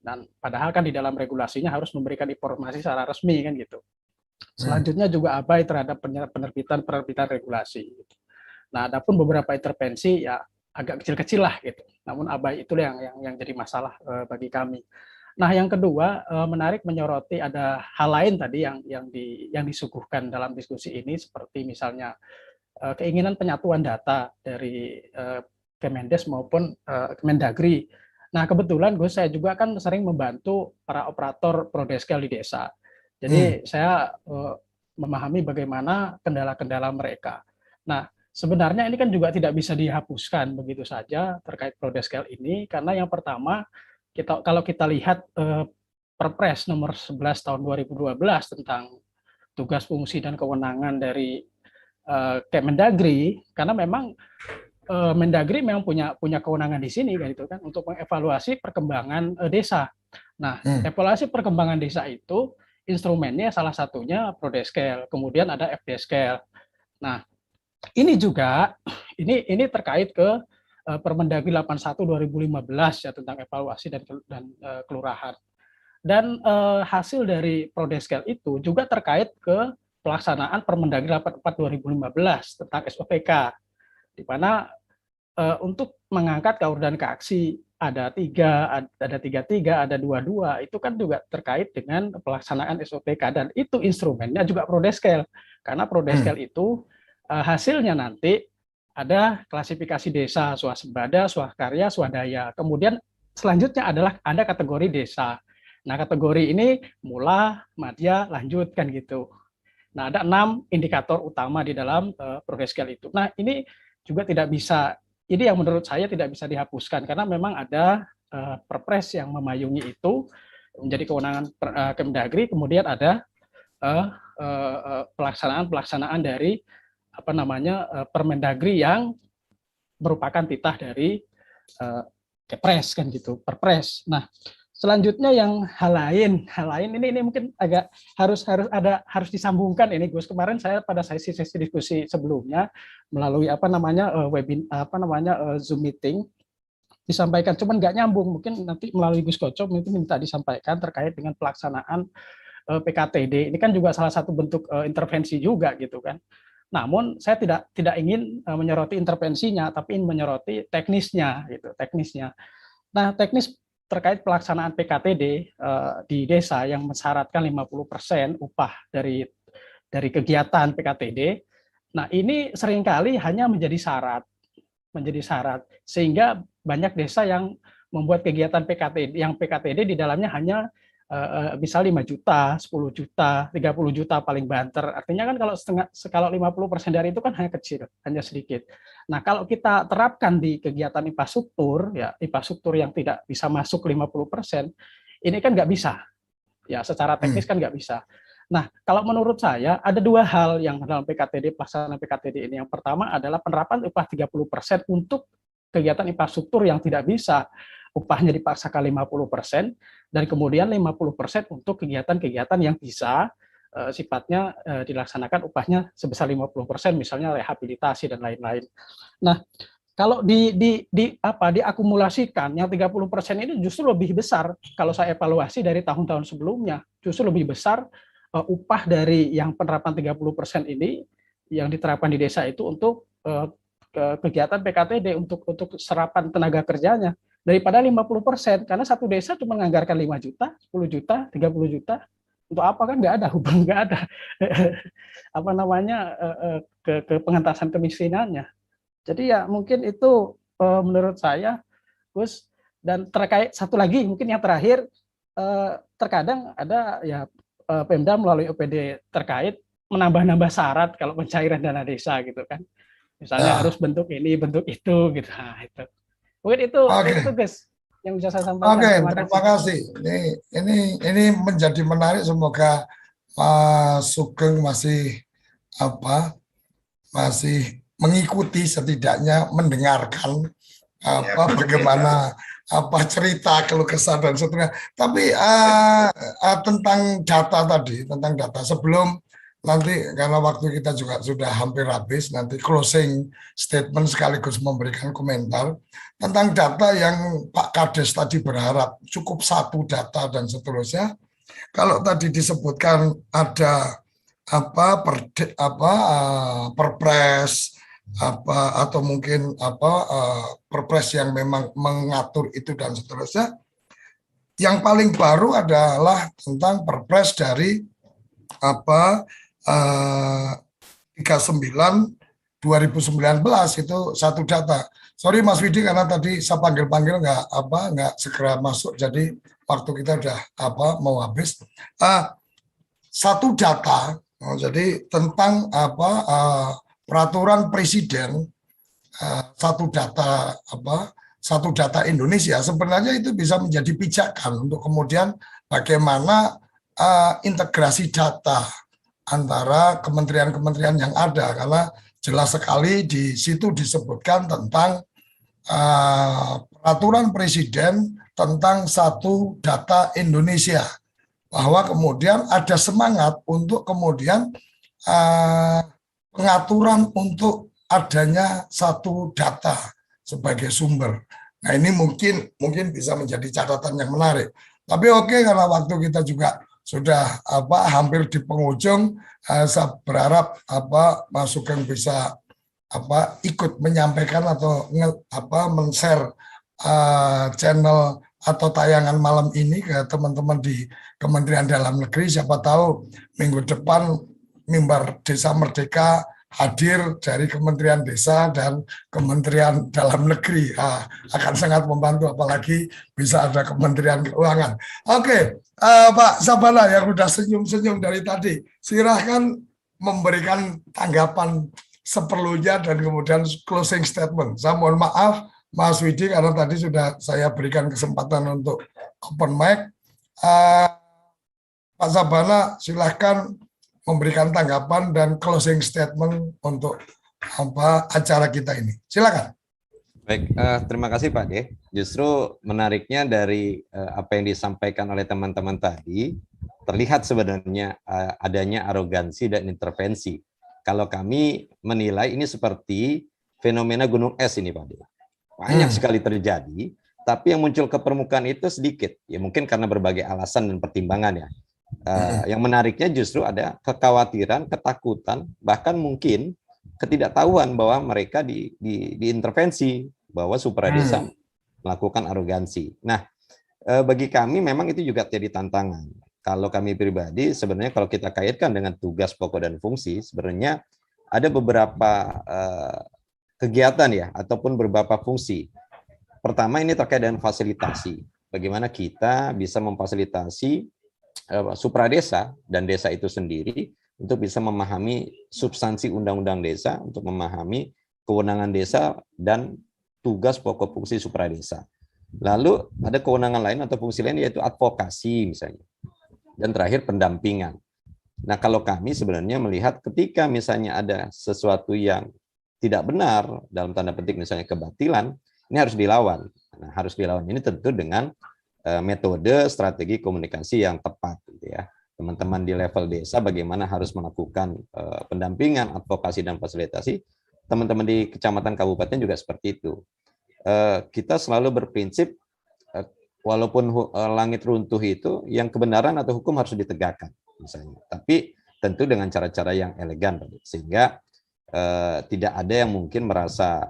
Dan padahal kan di dalam regulasinya harus memberikan informasi secara resmi kan gitu. Selanjutnya juga abai terhadap penerbitan regulasi. Gitu. Nah, adapun beberapa intervensi ya agak kecil-kecil lah gitu. Namun abai itu yang jadi masalah bagi kami. Nah, yang kedua menarik menyoroti ada hal lain tadi yang disuguhkan dalam diskusi ini, seperti misalnya keinginan penyatuan data dari Kemendes maupun Kemendagri. Nah, kebetulan saya juga kan sering membantu para operator prodeskel di desa. Jadi saya memahami bagaimana kendala-kendala mereka. Nah, sebenarnya ini kan juga tidak bisa dihapuskan begitu saja terkait prodeskel ini, karena yang pertama, kalau kita lihat Perpres nomor 11 tahun 2012 tentang tugas, fungsi, dan kewenangan dari Kemendagri, karena memang Mendagri memang punya kewenangan di sini kan itu kan untuk mengevaluasi perkembangan desa. Nah, evaluasi perkembangan desa itu instrumennya salah satunya Prodeskel, kemudian ada FDeskel. Nah, ini juga ini terkait ke Permendagri 81 2015 ya tentang evaluasi dan kelurahan. Dan hasil dari Prodeskel itu juga terkait ke pelaksanaan Permendagri 84 2015 tentang SOPK, di mana untuk mengangkat KAUR dan KAKSI ada 33, ada 22, itu kan juga terkait dengan pelaksanaan SOPK, dan itu instrumennya juga Prodeskel, karena Prodeskel itu hasilnya nanti ada klasifikasi desa, swasembada, swakarya, swadaya. Kemudian selanjutnya adalah ada kategori desa. Nah, kategori ini mula, madya, lanjut kan gitu. Nah, ada 6 indikator utama di dalam Prodeskel itu. Nah, ini juga tidak bisa, ini yang menurut saya tidak bisa dihapuskan karena memang ada Perpres yang memayungi itu menjadi kewenangan Kemendagri, kemudian ada pelaksanaan dari Permendagri yang merupakan titah dari Kepres kan gitu, Perpres. Nah, selanjutnya yang hal lain ini mungkin agak harus disambungkan ini Gus. Kemarin saya pada sesi diskusi sebelumnya melalui Zoom meeting disampaikan, cuman nggak nyambung, mungkin nanti melalui Gus Kocok itu minta disampaikan terkait dengan pelaksanaan PKTD. Ini kan juga salah satu bentuk intervensi juga gitu kan. Namun saya tidak ingin menyoroti intervensinya, tapi ingin menyoroti teknisnya gitu, teknisnya. Nah, teknis terkait pelaksanaan PKTD di desa yang mensyaratkan 50% upah dari kegiatan PKTD. Nah, ini seringkali hanya menjadi syarat sehingga banyak desa yang membuat kegiatan PKTD yang PKTD di dalamnya hanya misal 5 juta, 10 juta, 30 juta paling banter. Artinya kan kalau 50% dari itu kan hanya kecil, hanya sedikit. Nah, kalau kita terapkan di kegiatan infrastruktur, ya infrastruktur yang tidak bisa masuk 50%, ini kan nggak bisa. Ya, secara teknis kan nggak bisa. Nah, kalau menurut saya ada 2 hal yang dalam PKTD, pelaksanaan PKTD ini. Yang pertama adalah penerapan upah 30% untuk kegiatan infrastruktur yang tidak bisa upahnya dipaksakan 50%, dan kemudian 50% untuk kegiatan-kegiatan yang bisa sifatnya dilaksanakan upahnya sebesar 50%, misalnya rehabilitasi dan lain-lain. Nah, kalau diakumulasikan yang 30% ini justru lebih besar kalau saya evaluasi dari tahun-tahun sebelumnya, justru lebih besar upah dari yang penerapan 30% ini yang diterapkan di desa itu untuk kegiatan PKTD untuk serapan tenaga kerjanya daripada 50%, karena satu desa cuma menganggarkan 5 juta, 10 juta, 30 juta, untuk apa kan nggak ada hubungan, nggak ada ke pengentasan kemiskinannya. Jadi ya mungkin itu menurut saya, Gus. Dan terkait satu lagi mungkin yang terakhir, terkadang ada ya Pemda melalui OPD terkait menambah-nambah syarat kalau pencairan dana desa gitu kan, misalnya harus bentuk ini, bentuk itu gitu. Nah, itu mungkin itu Gus yang bisa saya sampaikan. Terima kasih. Ini menjadi menarik. Semoga Pak Sugeng masih mengikuti, setidaknya mendengarkan bagaimana cerita, keluh kesah dan seterusnya. Tapi tentang data sebelum nanti, karena waktu kita juga sudah hampir habis, nanti closing statement sekaligus memberikan komentar tentang data yang Pak Kades tadi berharap cukup 1 data dan seterusnya. Kalau tadi disebutkan ada perpres atau mungkin perpres yang memang mengatur itu dan seterusnya. Yang paling baru adalah tentang perpres dari 39 2019 itu 1 data. Sorry Mas Widi karena tadi saya panggil nggak segera masuk, jadi waktu kita udah mau habis. 1 data, jadi tentang peraturan presiden, 1 data Indonesia, sebenarnya itu bisa menjadi pijakan untuk kemudian bagaimana integrasi data antara kementerian-kementerian yang ada, karena jelas sekali di situ disebutkan tentang peraturan presiden tentang 1 data Indonesia, bahwa kemudian ada semangat untuk kemudian pengaturan untuk adanya 1 data sebagai sumber. Nah ini mungkin bisa menjadi catatan yang menarik. Tapi oke, karena waktu kita juga sudah hampir di penghujung, saya berharap Mas Sugeng bisa ikut menyampaikan atau men-share channel atau tayangan malam ini ke teman-teman di Kementerian Dalam Negeri. Siapa tahu minggu depan Mimbar Desa Merdeka hadir dari Kementerian Desa dan Kementerian Dalam Negeri. Akan sangat membantu, apalagi bisa ada Kementerian Keuangan. Oke, Pak Sabana yang sudah senyum-senyum dari tadi, silahkan memberikan tanggapan seperlunya dan kemudian closing statement. Saya mohon maaf Mas Widi karena tadi sudah saya berikan kesempatan untuk open mic. Pak Sabana silahkan memberikan tanggapan dan closing statement untuk acara kita ini. Silakan. Baik, terima kasih Pak De. Justru menariknya dari apa yang disampaikan oleh teman-teman tadi, terlihat sebenarnya adanya arogansi dan intervensi. Kalau kami menilai ini seperti fenomena gunung es ini Pak De. Banyak sekali terjadi, tapi yang muncul ke permukaan itu sedikit. Ya mungkin karena berbagai alasan dan pertimbangan ya. Yang menariknya justru ada kekhawatiran, ketakutan, bahkan mungkin ketidaktahuan bahwa mereka diintervensi, bahwa supradesa melakukan arogansi. Nah, bagi kami memang itu juga jadi tantangan. Kalau kami pribadi, sebenarnya kalau kita kaitkan dengan tugas pokok dan fungsi, sebenarnya ada beberapa kegiatan ya, ataupun beberapa fungsi. Pertama ini terkait dengan fasilitasi. Bagaimana kita bisa memfasilitasi supradesa dan desa itu sendiri untuk bisa memahami substansi undang-undang desa, untuk memahami kewenangan desa dan tugas pokok fungsi supradesa. Lalu ada kewenangan lain atau fungsi lain yaitu advokasi misalnya. Dan terakhir pendampingan. Nah, kalau kami sebenarnya melihat ketika misalnya ada sesuatu yang tidak benar dalam tanda petik misalnya kebatilan, ini harus dilawan. Nah, harus dilawan ini tentu dengan metode strategi komunikasi yang tepat gitu ya. Teman-teman di level desa bagaimana harus melakukan pendampingan, advokasi dan fasilitasi. Teman-teman di kecamatan kabupaten juga seperti itu. Kita selalu berprinsip walaupun langit runtuh itu yang kebenaran atau hukum harus ditegakkan misalnya. Tapi tentu dengan cara-cara yang elegan sehingga tidak ada yang mungkin merasa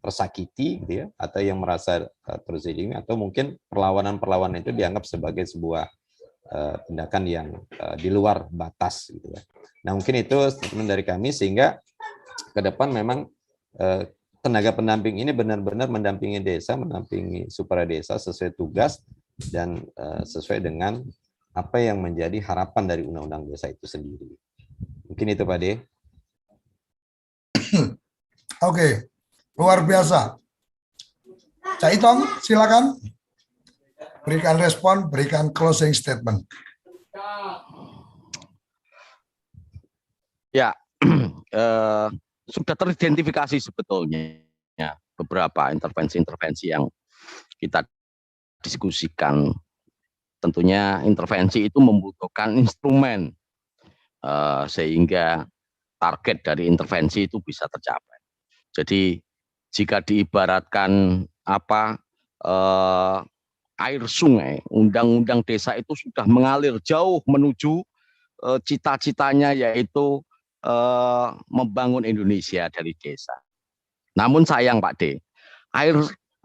tersakiti gitu ya, atau yang merasa terzalimi, atau mungkin perlawanan-perlawanan itu dianggap sebagai sebuah tindakan yang di luar batas gitu ya. Nah, mungkin itu statement dari kami sehingga ke depan memang tenaga pendamping ini benar-benar mendampingi desa, mendampingi supradesa sesuai tugas dan sesuai dengan apa yang menjadi harapan dari undang-undang desa itu sendiri. Mungkin itu Pak De. Oke, luar biasa. Cak Itong, silakan berikan respon, berikan closing statement. Ya, sudah teridentifikasi sebetulnya ya, beberapa intervensi-intervensi yang kita diskusikan. Tentunya intervensi itu membutuhkan instrumen sehingga target dari intervensi itu bisa tercapai. Jadi jika diibaratkan air sungai, undang-undang desa itu sudah mengalir jauh menuju cita-citanya, yaitu membangun Indonesia dari desa. Namun sayang Pak D,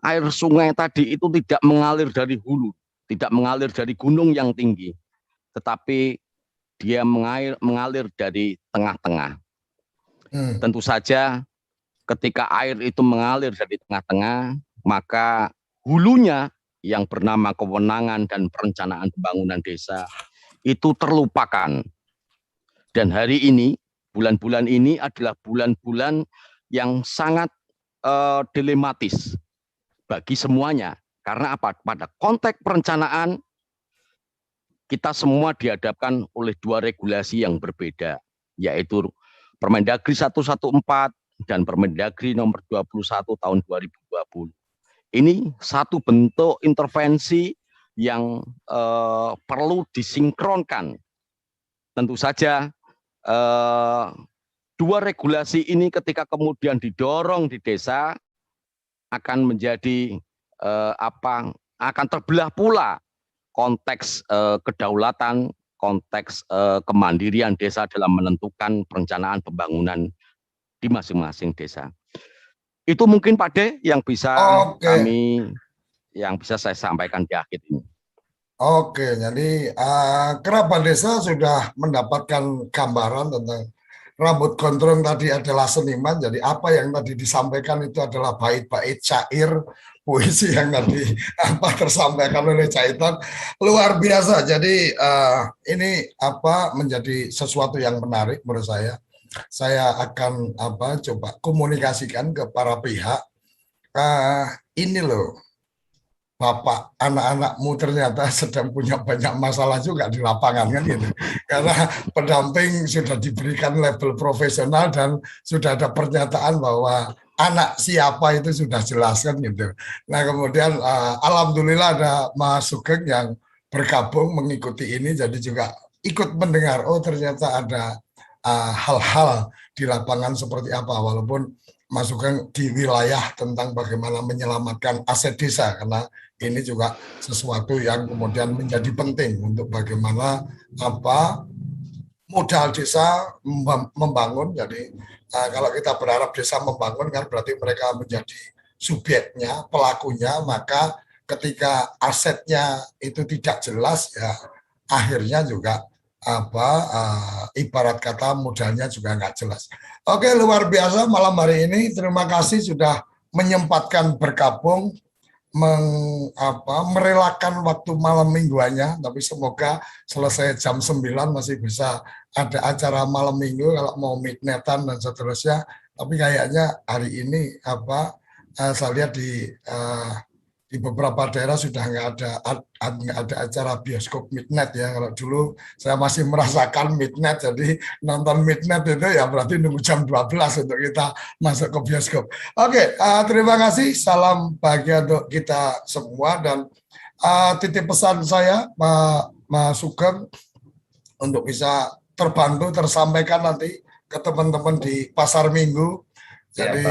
air sungai tadi itu tidak mengalir dari hulu, tidak mengalir dari gunung yang tinggi, tetapi dia mengalir dari tengah-tengah. Tentu saja ketika air itu mengalir dari tengah-tengah, maka hulunya yang bernama kewenangan dan perencanaan pembangunan desa itu terlupakan. Dan hari ini, bulan-bulan ini adalah bulan-bulan yang sangat dilematis bagi semuanya. Karena apa? Pada konteks perencanaan, kita semua dihadapkan oleh dua regulasi yang berbeda, yaitu Permendagri 114 dan Permendagri nomor 21 tahun 2020. Ini satu bentuk intervensi yang perlu disinkronkan. Tentu saja dua regulasi ini ketika kemudian didorong di desa akan menjadi akan terbelah pula konteks kedaulatan, konteks kemandirian desa dalam menentukan perencanaan pembangunan di masing-masing desa. Itu mungkin Pak D yang bisa saya sampaikan di akhir ini. Oke, jadi kerabat desa sudah mendapatkan gambaran tentang rambut gondrong tadi adalah seniman. Jadi apa yang tadi disampaikan itu adalah bait-bait syair, puisi yang tadi tersampaikan oleh Caiton, luar biasa. Jadi ini menjadi sesuatu yang menarik menurut saya. Saya akan coba komunikasikan ke para pihak. Ini loh, Bapak, anak-anakmu ternyata sedang punya banyak masalah juga di lapangan kan gitu. Karena pendamping sudah diberikan label profesional dan sudah ada pernyataan bahwa anak siapa itu sudah jelas kan gitu. Nah kemudian alhamdulillah ada Mas Sugeng yang bergabung mengikuti ini, jadi juga ikut mendengar, oh ternyata ada hal-hal di lapangan seperti apa, walaupun Mas Sugeng di wilayah tentang bagaimana menyelamatkan aset desa, karena ini juga sesuatu yang kemudian menjadi penting untuk bagaimana modal desa membangun. Jadi kalau kita berharap desa membangun kan berarti mereka menjadi subjeknya, pelakunya, maka ketika asetnya itu tidak jelas ya akhirnya juga ibarat kata modalnya juga nggak jelas. Oke, luar biasa malam hari ini. Terima kasih sudah menyempatkan bergabung, merelakan waktu malam mingguannya, tapi semoga selesai jam 9 masih bisa ada acara malam minggu kalau mau midnightan dan seterusnya. Tapi kayaknya hari ini saya lihat di beberapa daerah sudah nggak ada acara bioskop midnight ya. Kalau dulu saya masih merasakan midnight, jadi nonton midnight itu ya berarti nunggu jam 12 untuk kita masuk ke bioskop. Oke, terima kasih, salam bahagia untuk kita semua, dan titip pesan saya Mas Sugeng untuk bisa terbantu tersampaikan nanti ke teman-teman di Pasar Minggu. Jadi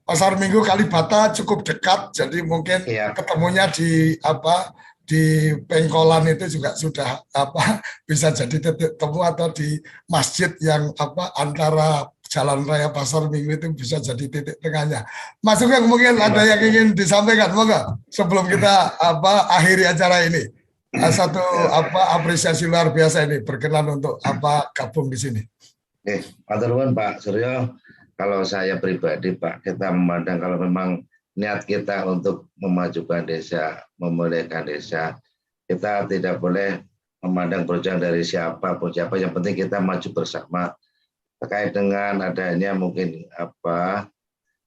Pasar Minggu Kalibata cukup dekat, jadi mungkin ketemunya di Pengkolan itu juga sudah bisa jadi titik temu, atau di masjid yang antara Jalan Raya Pasar Minggu itu bisa jadi titik tengahnya. Mas Sugeng mungkin ada yang ingin disampaikan, moga sebelum kita akhiri acara ini. Satu apresiasi luar biasa ini, berkenan untuk gabung di sini. Matur nuwun Pak Suryo. Kalau saya pribadi Pak, kita memandang kalau memang niat kita untuk memajukan desa, memulihkan desa, kita tidak boleh memandang perjuangan dari siapapun, yang penting kita maju bersama. Terkait dengan adanya mungkin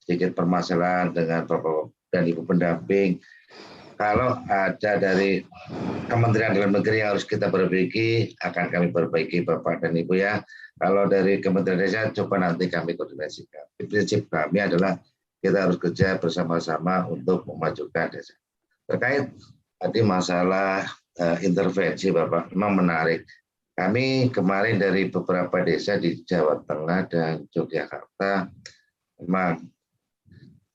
sedikit permasalahan dengan Bapak dan Ibu pendamping, kalau ada dari Kementerian Dalam Negeri yang harus kita perbaiki, akan kami perbaiki Bapak dan Ibu ya. Kalau dari Kementerian Desa, coba nanti kami koordinasikan. Prinsip kami adalah kita harus kerja bersama-sama untuk memajukan desa. Terkait tadi masalah intervensi Bapak, memang menarik. Kami kemarin dari beberapa desa di Jawa Tengah dan Yogyakarta, memang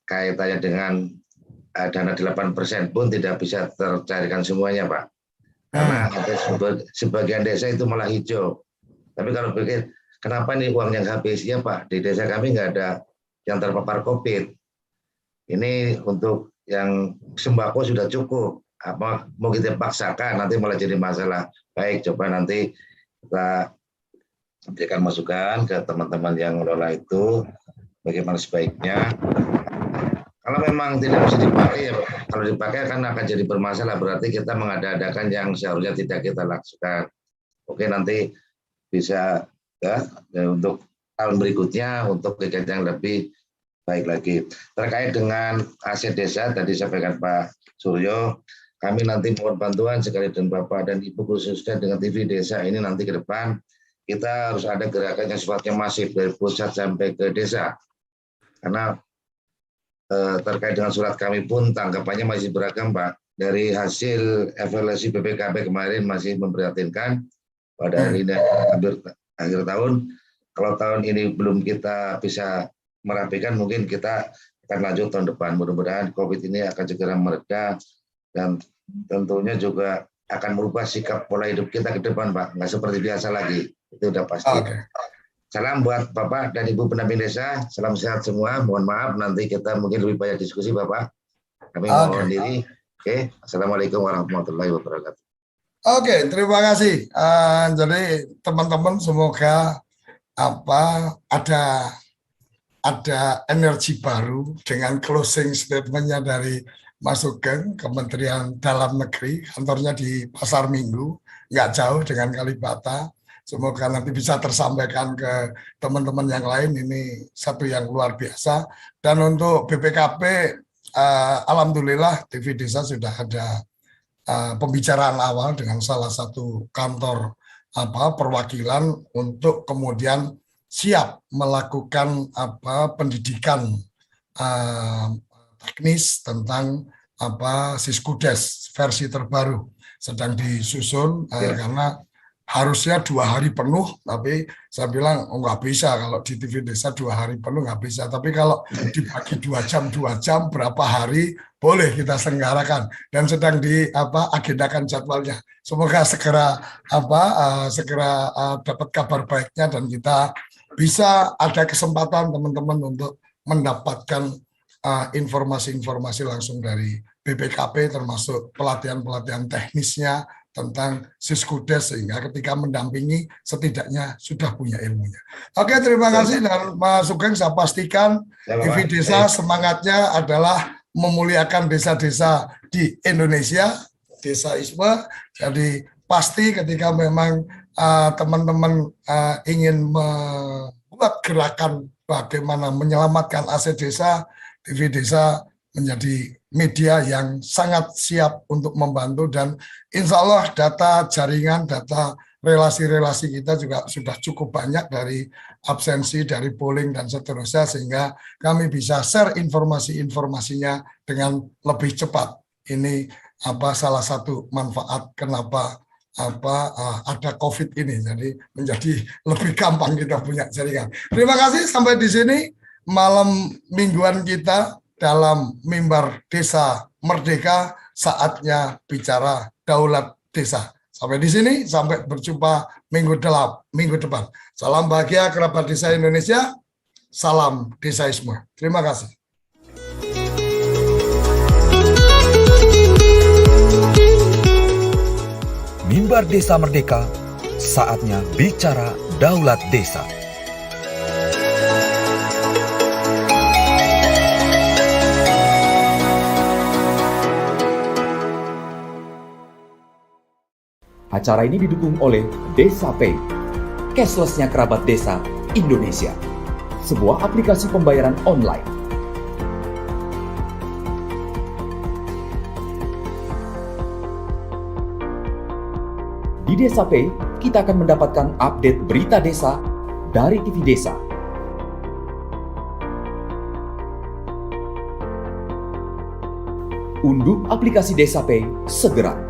kaitannya dengan dana 8% pun tidak bisa tercarikan semuanya, Pak. Karena ada sebagian desa itu malah hijau. Tapi kalau pikir, kenapa nih uang yang habisnya, Pak? Di desa kami nggak ada yang terpapar COVID. Ini untuk yang sembako sudah cukup. Apa mau kita paksakan nanti malah jadi masalah. Baik, coba nanti kita berikan masukan ke teman-teman yang mengelola itu bagaimana sebaiknya. Kalau memang tidak bisa dipakai, ya, kalau dipakai kan akan jadi bermasalah. Berarti kita mengada-adakan yang seharusnya tidak kita lakukan. Oke, nanti bisa ya untuk tahun berikutnya untuk kegiatan yang lebih baik lagi. Terkait dengan aset desa tadi sampaikan Pak Suryo, kami nanti mohon bantuan sekali dengan Bapak dan Ibu khususnya dengan TV Desa ini nanti ke depan kita harus ada gerakan yang sifatnya masif dari pusat sampai ke desa. Karena terkait dengan surat kami pun tanggapannya masih beragam, Pak. Dari hasil evaluasi BPKP kemarin masih memprihatinkan pada hari ini akhir tahun. Kalau tahun ini belum kita bisa merapikan, mungkin kita akan lanjut tahun depan. Mudah-mudahan COVID ini akan segera mereda dan tentunya juga akan merubah sikap pola hidup kita ke depan, Pak. Nggak seperti biasa lagi. Itu udah pasti. Salam buat Bapak dan Ibu pendamping desa. Salam sehat semua. Mohon maaf nanti kita mungkin lebih banyak diskusi, Bapak. Kami mohon diri. Oke. Assalamualaikum warahmatullahi wabarakatuh. Oke, terima kasih. Jadi teman-teman semoga ada energi baru dengan closing statement-nya dari Mas Sugeng, Kementerian Dalam Negeri, kantornya di Pasar Minggu, nggak jauh dengan Kalibata. Semoga nanti bisa tersampaikan ke teman-teman yang lain, ini satu yang luar biasa. Dan untuk BPKP, alhamdulillah TV Desa sudah ada pembicaraan awal dengan salah satu kantor perwakilan untuk kemudian siap melakukan pendidikan teknis tentang Siskudes versi terbaru sedang disusun karena harusnya 2 hari penuh, tapi saya bilang nggak bisa kalau di TV Desa 2 hari penuh nggak bisa. Tapi kalau dibagi 2 jam berapa hari boleh kita selenggarakan dan sedang diagendakan jadwalnya. Semoga segera dapat kabar baiknya dan kita bisa ada kesempatan teman-teman untuk mendapatkan informasi-informasi langsung dari BPKP termasuk pelatihan-pelatihan teknisnya tentang Siskudes sehingga ketika mendampingi setidaknya sudah punya ilmunya. Oke, terima kasih dan Mas Sugeng, saya pastikan TV Desa semangatnya adalah memuliakan desa-desa di Indonesia, desaisme. Jadi pasti ketika memang teman-teman ingin membuat gerakan bagaimana menyelamatkan aset desa, TV Desa menjadi media yang sangat siap untuk membantu dan insya Allah data jaringan, data relasi-relasi kita juga sudah cukup banyak dari absensi, dari polling dan seterusnya sehingga kami bisa share informasi-informasinya dengan lebih cepat. Ini salah satu manfaat kenapa ada COVID ini, jadi menjadi lebih gampang kita punya jaringan. Terima kasih, sampai di sini malam mingguan kita dalam Mimbar Desa Merdeka, saatnya bicara Daulat Desa. Sampai di sini, sampai berjumpa minggu depan. Salam bahagia kerabat desa Indonesia, salam desaisme. Terima kasih. Mimbar Desa Merdeka, saatnya bicara Daulat Desa. Acara ini didukung oleh Desa Pay, cashless-nya kerabat desa Indonesia, sebuah aplikasi pembayaran online. Di Desa Pay, kita akan mendapatkan update berita desa dari TV Desa. Unduh aplikasi Desa Pay segera.